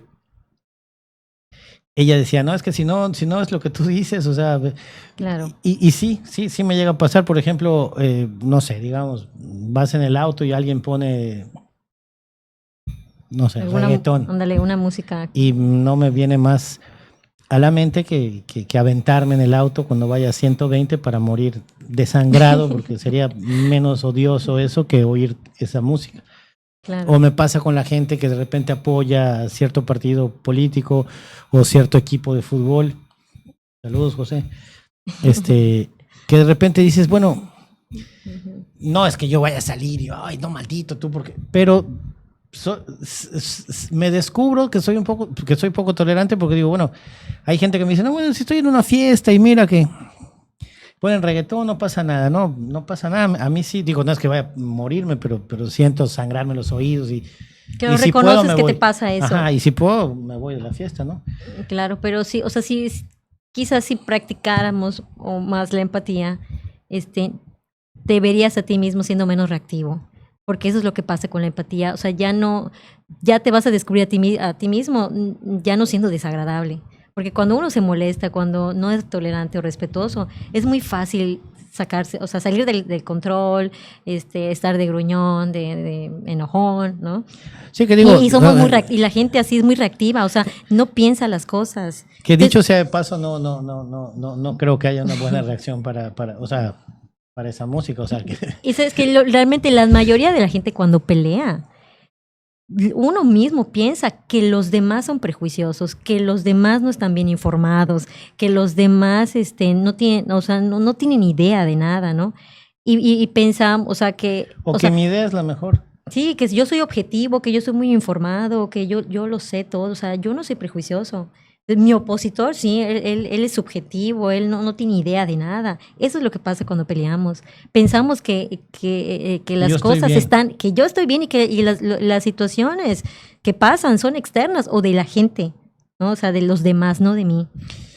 ella decía, no, es que si no es lo que tú dices, o sea... Claro. Y sí me llega a pasar, por ejemplo, no sé, digamos, vas en el auto y alguien pone... no sé, reggaetón. Ándale, una música. Y no me viene más a la mente que aventarme en el auto cuando vaya a 120 para morir desangrado, porque sería menos odioso eso que oír esa música. Claro. O me pasa con la gente que de repente apoya a cierto partido político o cierto equipo de fútbol. Saludos, José. Que de repente dices, bueno, no es que yo vaya a salir y, ay, no, maldito tú, porque... Pero... me descubro que soy poco tolerante porque digo, bueno, hay gente que me dice, no, bueno, si estoy en una fiesta y mira que ponen reggaetón, no pasa nada, no pasa nada. A mí sí, digo, no es que vaya a morirme, pero siento sangrarme los oídos Claro, y si puedo reconoces me que te voy. pasa eso. Ajá, y si puedo me voy de la fiesta, ¿no? Claro, pero sí, o sea, sí, quizás si practicáramos o más la empatía, este, te verías a ti mismo siendo menos reactivo, porque eso es lo que pasa con la empatía, o sea, ya te vas a descubrir a ti mismo, ya no siendo desagradable, porque cuando uno se molesta, cuando no es tolerante o respetuoso, es muy fácil sacarse, o sea, salir del control, estar de gruñón, de enojón, ¿no? Sí, que digo, Y y la gente así es muy reactiva, o sea, no piensa las cosas. que Entonces, dicho sea de paso, no creo que haya una buena reacción o sea, para esa música, o sea, que y sabes que realmente la mayoría de la gente cuando pelea, uno mismo piensa que los demás son prejuiciosos, que los demás no están bien informados, que los demás no tienen, o sea, no tienen idea de nada, ¿no? Y pensamos, o sea, o o que sea, mi idea es la mejor. sí, que yo soy objetivo, que yo soy muy informado, que yo lo sé todo, o sea, yo no soy prejuicioso. Mi opositor, sí, él es subjetivo, él no tiene idea de nada. Eso es lo que pasa cuando peleamos. Pensamos que Yo las estoy cosas bien. están, que yo estoy bien y que las situaciones que pasan son externas o de la gente, ¿no? O sea, de los demás, no de mí.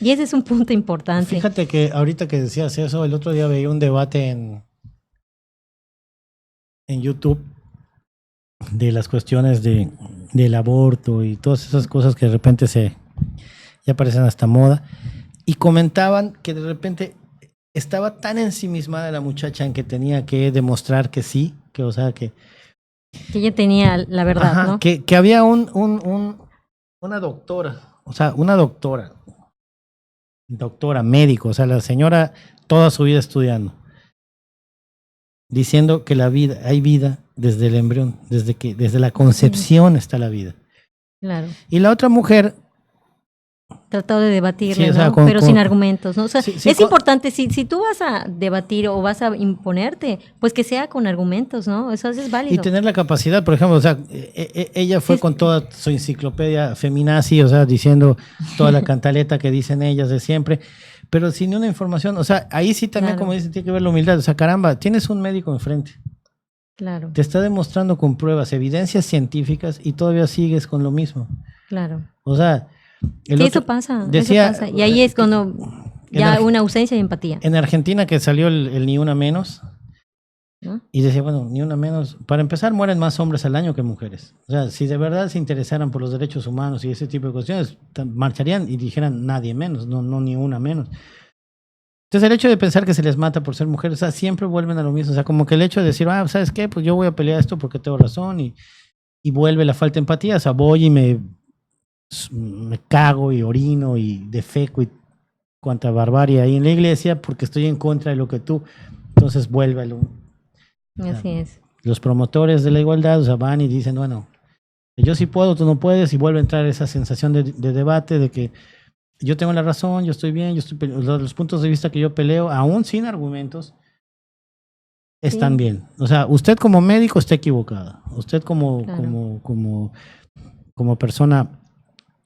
Y ese es un punto importante. Fíjate que ahorita que decías eso, el otro día veía un debate en YouTube de las cuestiones del aborto y todas esas cosas que de repente ya parecen hasta moda. Y comentaban que de repente estaba tan ensimismada la muchacha en que tenía que demostrar que sí, que o sea Que ella tenía la verdad, ajá, ¿no? que había una doctora, o sea, una doctora, médico, o sea, la señora toda su vida estudiando, diciendo que hay vida desde el embrión, desde la concepción está la vida. Claro. Y la otra mujer, Tratado de debatirle, sí, o sea, ¿no? Pero sin argumentos, ¿no? O sea, sí, sí, es importante, si tú vas a debatir o vas a imponerte, pues que sea con argumentos, ¿no? Eso es y válido. tener la capacidad, por ejemplo, o sea, ella fue Sí, con toda su enciclopedia feminazi, o sea, diciendo toda la cantaleta que dicen ellas de siempre, pero sin una información, o sea, ahí sí también, claro, como dicen, tiene que ver la humildad, o sea, caramba, tienes un médico enfrente, claro, te está demostrando con pruebas, evidencias científicas y todavía sigues con lo mismo. claro. O sea, el Sí, otro eso pasa, eso decía, pasa. Y ahí es cuando en, ya Arge- una ausencia de empatía, en Argentina que salió el Ni Una Menos, ¿no? y decía, bueno, ni una menos. Para empezar, mueren más hombres al año que mujeres. O sea, si de verdad se interesaran por los derechos humanos y ese tipo de cuestiones, marcharían y dijeran nadie menos, no ni una menos. Entonces, el hecho de pensar que se les mata por ser mujeres, o sea, siempre vuelven a lo mismo. O sea, como que el hecho de decir, ¿sabes qué? Pues yo voy a pelear esto porque tengo razón y vuelve la falta de empatía. O sea, voy y me cago y orino y defeco y cuanta barbarie ahí en la iglesia porque estoy en contra de lo que tú. Entonces, vuelve a lo. Así es. Los promotores de la igualdad, o sea, van y dicen, bueno, yo sí puedo, tú no puedes, y vuelve a entrar esa sensación de debate de que yo tengo la razón, yo estoy bien, los puntos de vista que yo peleo, aún sin argumentos, están Sí, bien. O sea, usted como médico está equivocada. Usted claro. como persona,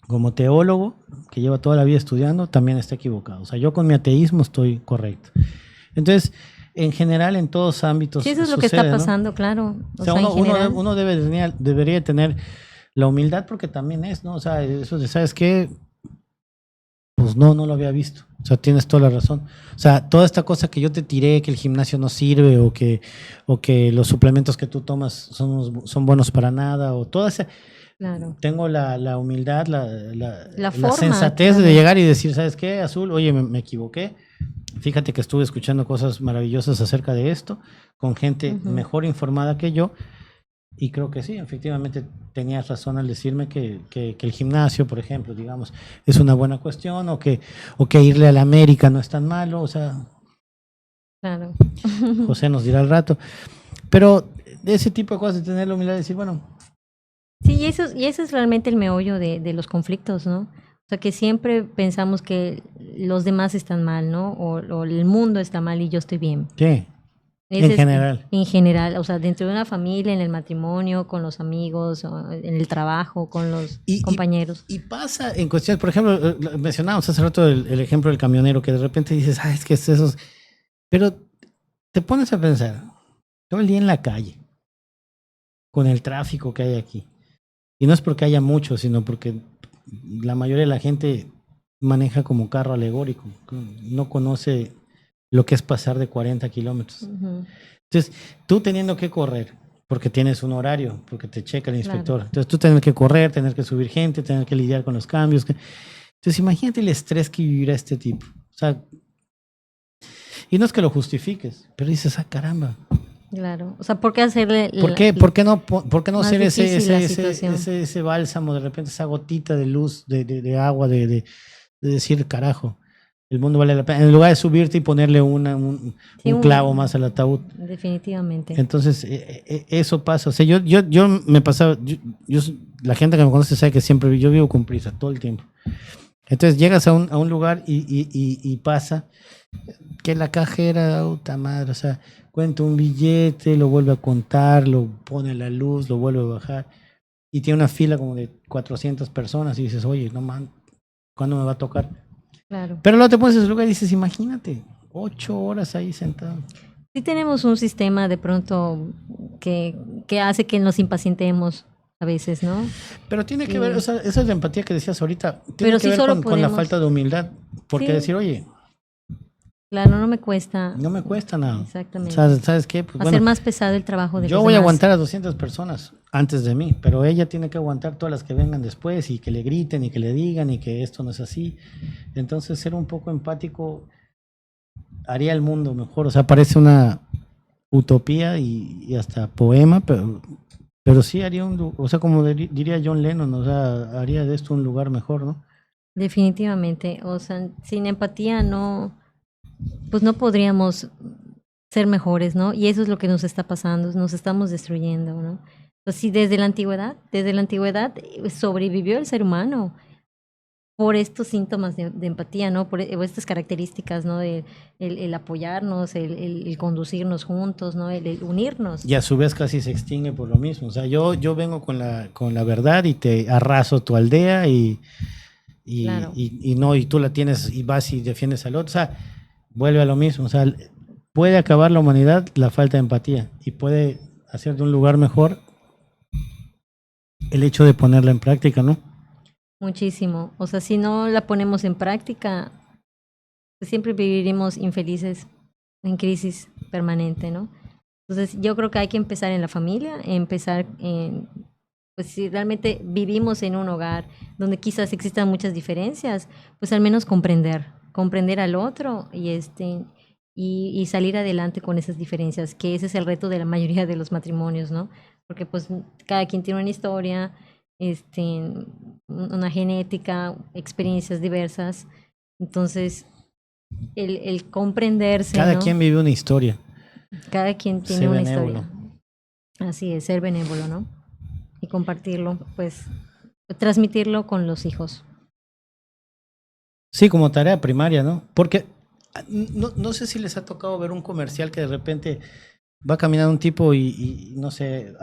como teólogo, que lleva toda la vida estudiando, también está equivocado. O sea, yo con mi ateísmo estoy correcto. Entonces, en general, en todos ámbitos Sí, eso es lo que está sucede, ¿no? pasando, claro. O O sea, sea, en general, uno debería tener la humildad porque también es, ¿no? O sea, eso de, ¿sabes qué? Pues no lo había visto. O sea, tienes toda la razón. O sea, toda esta cosa que yo te tiré, que el gimnasio no sirve o que los suplementos que tú tomas son buenos para nada o toda esa. claro. Tengo la humildad, la Forma, sensatez claro. de llegar y decir, ¿sabes qué, Azul? Oye, me equivoqué. Fíjate que estuve escuchando cosas maravillosas acerca de esto, con gente Ujú. mejor informada que yo, y creo que sí, efectivamente tenías razón al decirme que el gimnasio, por ejemplo, digamos, es una buena cuestión, o que irle a la América no es tan malo, o sea, Claro. José nos dirá al rato, pero de ese tipo de cosas, de tener la humildad de decir, bueno, Sí, y eso es realmente el meollo de los conflictos, ¿no? O sea, que siempre pensamos que los demás están mal, ¿no? O el mundo está mal y yo estoy bien. ¿qué? En Ese es general. en general, o sea, dentro de una familia, en el matrimonio, con los amigos, o en el trabajo, con los Y, y, compañeros. y pasa en cuestiones, por ejemplo, mencionábamos hace rato el ejemplo del camionero, que de repente dices, es que es esos Pero te pones a pensar, todo el día en la calle, con el tráfico que hay aquí. Y no es porque haya mucho, sino porque la mayoría de la gente maneja como carro alegórico. No conoce lo que es pasar de 40 kilómetros. Ujú, Entonces, tú teniendo que correr, porque tienes un horario, porque te checa el claro, inspector. Entonces, tú tienes que correr, tener que subir gente, tener que lidiar con los cambios. Entonces, imagínate el estrés que vivirá este tipo. O sea, y no es que lo justifiques, pero dices, ah, caramba. claro. O sea, ¿por qué hacerle Por qué no más ser difícil la situación? ese bálsamo, de repente esa gotita de luz, de agua, de decir, carajo, el mundo vale la pena? En lugar de subirte y ponerle Sí, un clavo más al ataúd. definitivamente. Entonces, eso pasa. O sea, yo me pasaba, la gente que me conoce sabe que siempre yo vivo con prisa todo el tiempo. Entonces llegas a un lugar y pasa que la cajera, puta madre, o sea, cuenta un billete, lo vuelve a contar, lo pone a la luz, lo vuelve a bajar, y tiene una fila como de 400 personas y dices, oye, no man, ¿cuándo me va a tocar? Claro. Pero luego te pones en ese lugar y dices, imagínate, 8 horas ahí sentado. Sí tenemos un sistema de pronto que hace que nos impacientemos a veces, ¿no? Pero tiene que ver, o Y, sea, esa es la empatía que decías ahorita, tiene pero que sí ver solo con la podemos, falta de humildad, porque sí, decir, oye, claro, no me cuesta no me cuesta nada. exactamente ¿Sabes qué? Pues hacer bueno, más pesado el trabajo de yo los voy a demás. aguantar a 200 personas antes de mí, pero ella tiene que aguantar todas las que vengan después y que le griten y que le digan y que esto no es así. Entonces, ser un poco empático haría el mundo mejor. O sea, parece una utopía y hasta poema, pero sí haría o sea, como diría John Lennon, o sea, haría de esto un lugar mejor, ¿no? Definitivamente. O sea, sin empatía no, pues no podríamos ser mejores, ¿no? Y eso es lo que nos está pasando, nos estamos destruyendo, ¿no? Entonces, sí, desde la antigüedad sobrevivió el ser humano por estos síntomas de empatía, ¿no? Por estas características, ¿no? De el apoyarnos, el conducirnos juntos, ¿no? El unirnos. Y a su vez casi se extingue por lo mismo. O sea, yo vengo con la verdad y te arraso tu aldea Claro, y no, y tú la tienes y vas y defiendes al otro. O sea, vuelve a lo mismo. O sea, puede acabar la humanidad la falta de empatía y puede hacer de un lugar mejor el hecho de ponerla en práctica, ¿no? muchísimo. O sea, si no la ponemos en práctica, pues siempre viviremos infelices, en crisis permanente, ¿no? Entonces, yo creo que hay que empezar en la familia, empezar en, pues si realmente vivimos en un hogar donde quizás existan muchas diferencias, pues al menos comprender al otro y salir adelante con esas diferencias, que ese es el reto de la mayoría de los matrimonios, ¿no? Porque pues cada quien tiene una historia, una genética, experiencias diversas, entonces el comprenderse, Cada ¿no? quien vive una historia. Cada quien Sé tiene una benévolo. historia. Así es, ser benévolo, ¿no? Y compartirlo, pues, transmitirlo con los hijos. Sí, como tarea primaria, ¿no? Porque no sé si les ha tocado ver un comercial que de repente va caminando un tipo y no sé,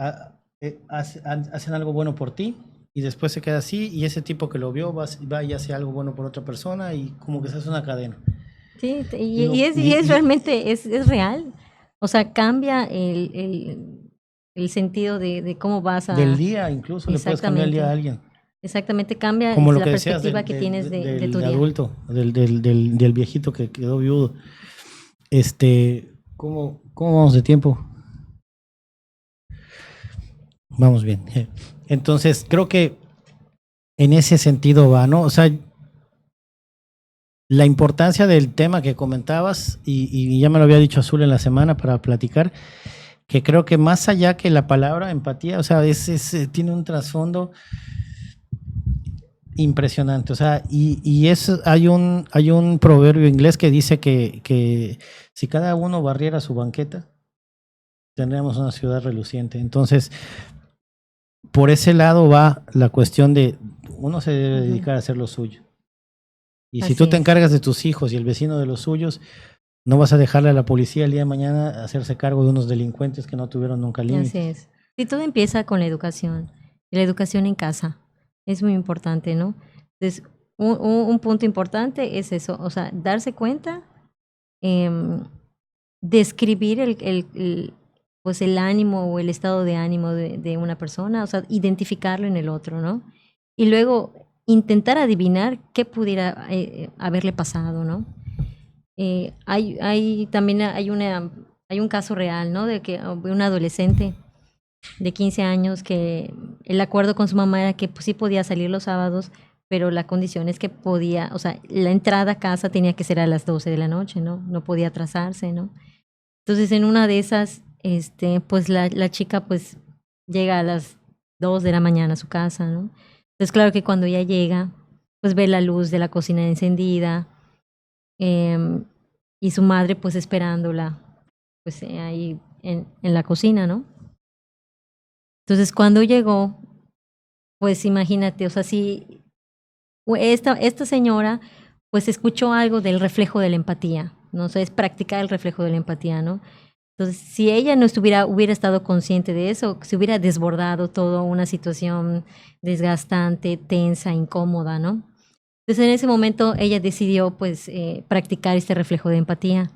hacen algo bueno por ti y después se queda así y ese tipo que lo vio va y hace algo bueno por otra persona y como que se hace una cadena. Sí, Digo, y es realmente, es real. O sea, cambia el sentido de cómo vas del a... día incluso le puedes cambiar el día a Exactamente, alguien. exactamente, cambia Como lo la que decías perspectiva que tienes de tu del día. adulto, del viejito que quedó viudo. ¿Cómo vamos de tiempo? Vamos bien. Entonces, creo que en ese sentido va, ¿no? O sea, la importancia del tema que comentabas, y ya me lo había dicho Azul en la semana para platicar, que creo que más allá que la palabra empatía, o sea, tiene un trasfondo impresionante. O sea, hay un proverbio inglés que dice que si cada uno barriera su banqueta, tendríamos una ciudad reluciente. Entonces, por ese lado va la cuestión de uno se debe Ujú, dedicar a hacer lo suyo. Y si tú así te es, encargas de tus hijos y el vecino de los suyos, no vas a dejarle a la policía el día de mañana hacerse cargo de unos delincuentes que no tuvieron nunca así límites. es. Y todo empieza con la educación en casa. Es muy importante, ¿no? Entonces, un punto importante es eso, o sea, darse cuenta. em, describir pues el ánimo o el estado de ánimo de una persona, o sea, identificarlo en el otro, ¿no? Y luego intentar adivinar qué pudiera haberle pasado, ¿no? También hay un caso real, ¿no? De que un adolescente de 15 años que el acuerdo con su mamá era que pues, sí podía salir los sábados, pero la condición es que podía, o sea, la entrada a casa tenía que ser a las 12 de la noche, ¿no? No podía atrasarse, ¿no? Entonces, en una de esas, pues la chica pues llega a las 2 de la mañana a su casa, ¿no? Entonces, claro que cuando ella llega, pues ve la luz de la cocina encendida, y su madre pues esperándola, pues ahí en la cocina, ¿no? Entonces, cuando llegó, pues imagínate, o sea, si esta señora pues escuchó algo del reflejo de la empatía, ¿no? O sea, es practicar el reflejo de la empatía, ¿no? Entonces, si ella no hubiera estado consciente de eso, se hubiera desbordado toda una situación desgastante, tensa, incómoda, ¿no? Entonces, en ese momento ella decidió pues practicar este reflejo de empatía.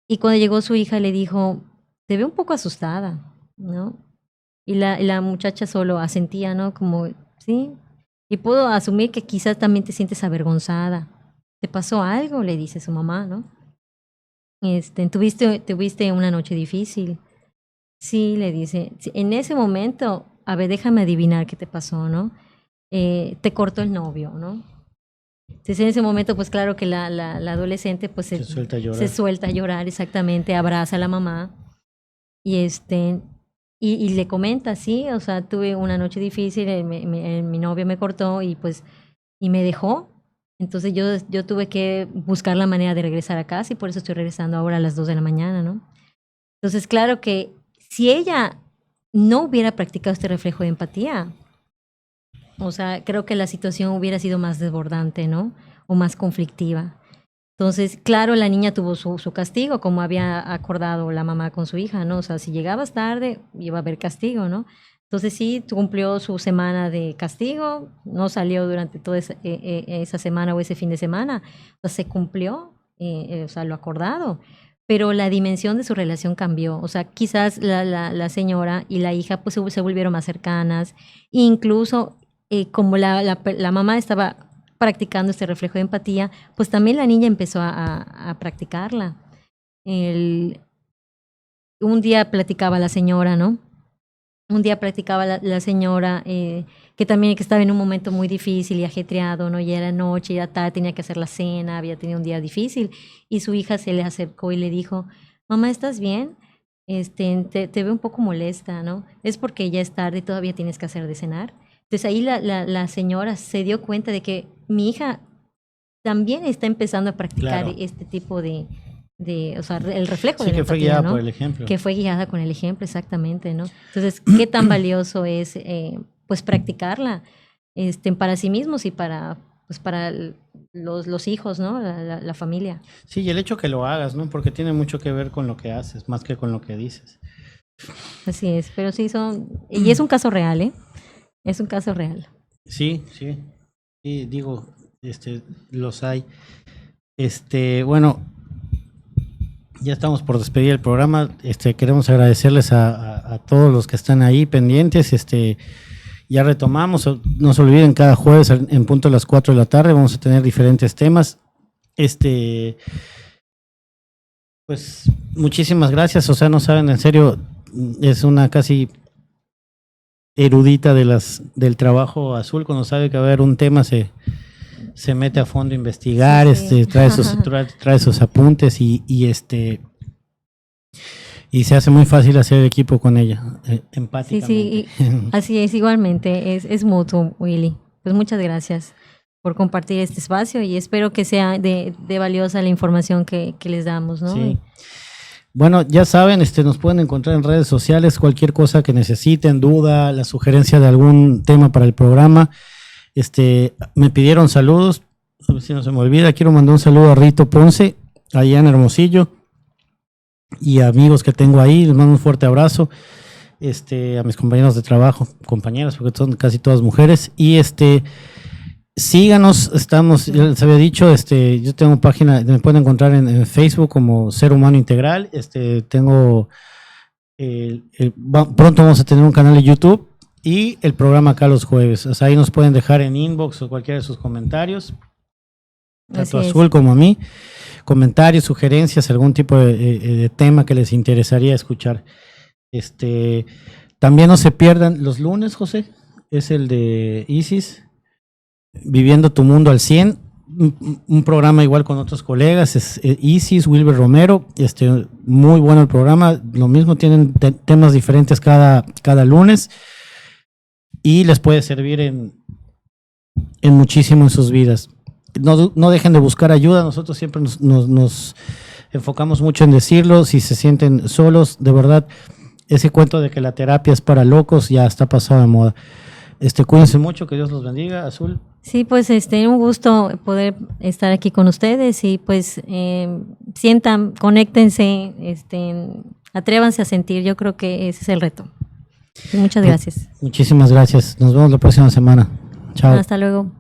Y cuando llegó su hija le dijo, te veo un poco asustada, ¿no? Y la muchacha solo asentía, ¿no? Como, sí. Y puedo asumir que quizás también te sientes avergonzada. ¿Te pasó algo? Le dice su mamá, ¿no? Tuviste una noche difícil. Sí, le dice. Sí, en ese momento, a ver, déjame adivinar qué te pasó, ¿no? Te cortó el novio, ¿no? Entonces en ese momento, pues claro que la adolescente pues Se suelta a llorar. se suelta a llorar, exactamente, abraza a la mamá y y le comenta, sí, o sea, tuve una noche difícil, mi novio me cortó y pues y me dejó. Entonces yo tuve que buscar la manera de regresar a casa y por eso estoy regresando ahora a las 2 de la mañana, ¿no? Entonces, claro que si ella no hubiera practicado este reflejo de empatía, o sea, creo que la situación hubiera sido más desbordante, ¿no? O más conflictiva. Entonces, claro, la niña tuvo su castigo, como había acordado la mamá con su hija, ¿no? O sea, si llegabas tarde, iba a haber castigo, ¿no? Entonces sí, cumplió su semana de castigo, no salió durante toda esa semana o ese fin de semana, o sea, se cumplió, o sea, lo acordado, pero la dimensión de su relación cambió, o sea, quizás la señora y la hija pues se volvieron más cercanas, incluso como la mamá estaba practicando este reflejo de empatía, pues también la niña empezó a practicarla. Un día platicaba la señora, ¿no? Un día platicaba la señora que también que estaba en un momento muy difícil y ajetreado, ¿no? Ya era noche, ya tarde, tenía que hacer la cena, había tenido un día difícil y su hija se le acercó y le dijo, mamá, ¿estás bien? Te veo un poco molesta, ¿no? Es porque ya es tarde y todavía tienes que hacer de cenar. Entonces ahí la señora se dio cuenta de que mi hija también está empezando a practicar Claro. este tipo o sea, el reflejo Sí, de la que fue empatía, guiada ¿no? por el ejemplo. Que fue guiada con el ejemplo, exactamente, ¿no? Entonces, ¿qué tan valioso es, pues, practicarla para sí mismos y pues, para los hijos, ¿no? La familia. Sí, y el hecho que lo hagas, ¿no? Porque tiene mucho que ver con lo que haces, más que con lo que dices. Así es, pero sí y es un caso real, ¿eh? Es un caso real. Sí, sí. Sí, digo, los hay. Bueno, ya estamos por despedir el programa. Queremos agradecerles a todos los que están ahí pendientes. Ya retomamos. No se olviden, cada jueves en punto de las 4 de la tarde vamos a tener diferentes temas. Pues muchísimas gracias. O sea, no saben, en serio, es una casi erudita del trabajo azul. Cuando sabe que va a haber un tema, se mete a fondo a investigar, Sí. trae sus apuntes y se hace muy fácil hacer equipo con ella, empáticamente. Sí, así es, igualmente, es mutuo, Willy. Pues muchas gracias por compartir este espacio y espero que sea de valiosa la información que les damos, ¿no? Sí. Bueno, ya saben, nos pueden encontrar en redes sociales, cualquier cosa que necesiten, duda, la sugerencia de algún tema para el programa. Me pidieron saludos, a ver si no se me olvida, quiero mandar un saludo a Rito Ponce, allá en Hermosillo, y amigos que tengo ahí, les mando un fuerte abrazo, a mis compañeros de trabajo, compañeras, porque son casi todas mujeres, y Síganos, estamos, ya les había dicho, yo tengo página, me pueden encontrar en Facebook como Ser Humano Integral, tengo, pronto vamos a tener un canal de YouTube y el programa acá los jueves, o sea, ahí nos pueden dejar en inbox o cualquiera de sus comentarios, tanto a Azul como a mí, comentarios, sugerencias, algún tipo de tema que les interesaría escuchar. También no se pierdan los lunes, José, es el de Isis, Viviendo tu Mundo al 100, un programa igual con otros colegas, es Isis, Wilber Romero, muy bueno el programa, lo mismo, tienen temas diferentes cada lunes y les puede servir en muchísimo en sus vidas. No dejen de buscar ayuda, nosotros siempre nos enfocamos mucho en decirlo, si se sienten solos, de verdad, ese cuento de que la terapia es para locos ya está pasado de moda. Cuídense mucho, que Dios los bendiga. Azul. Sí, pues un gusto poder estar aquí con ustedes y pues sientan, conéctense, atrévanse a sentir, yo creo que ese es el reto. Muchas gracias. Muchísimas gracias, nos vemos la próxima semana. Chao. Hasta luego.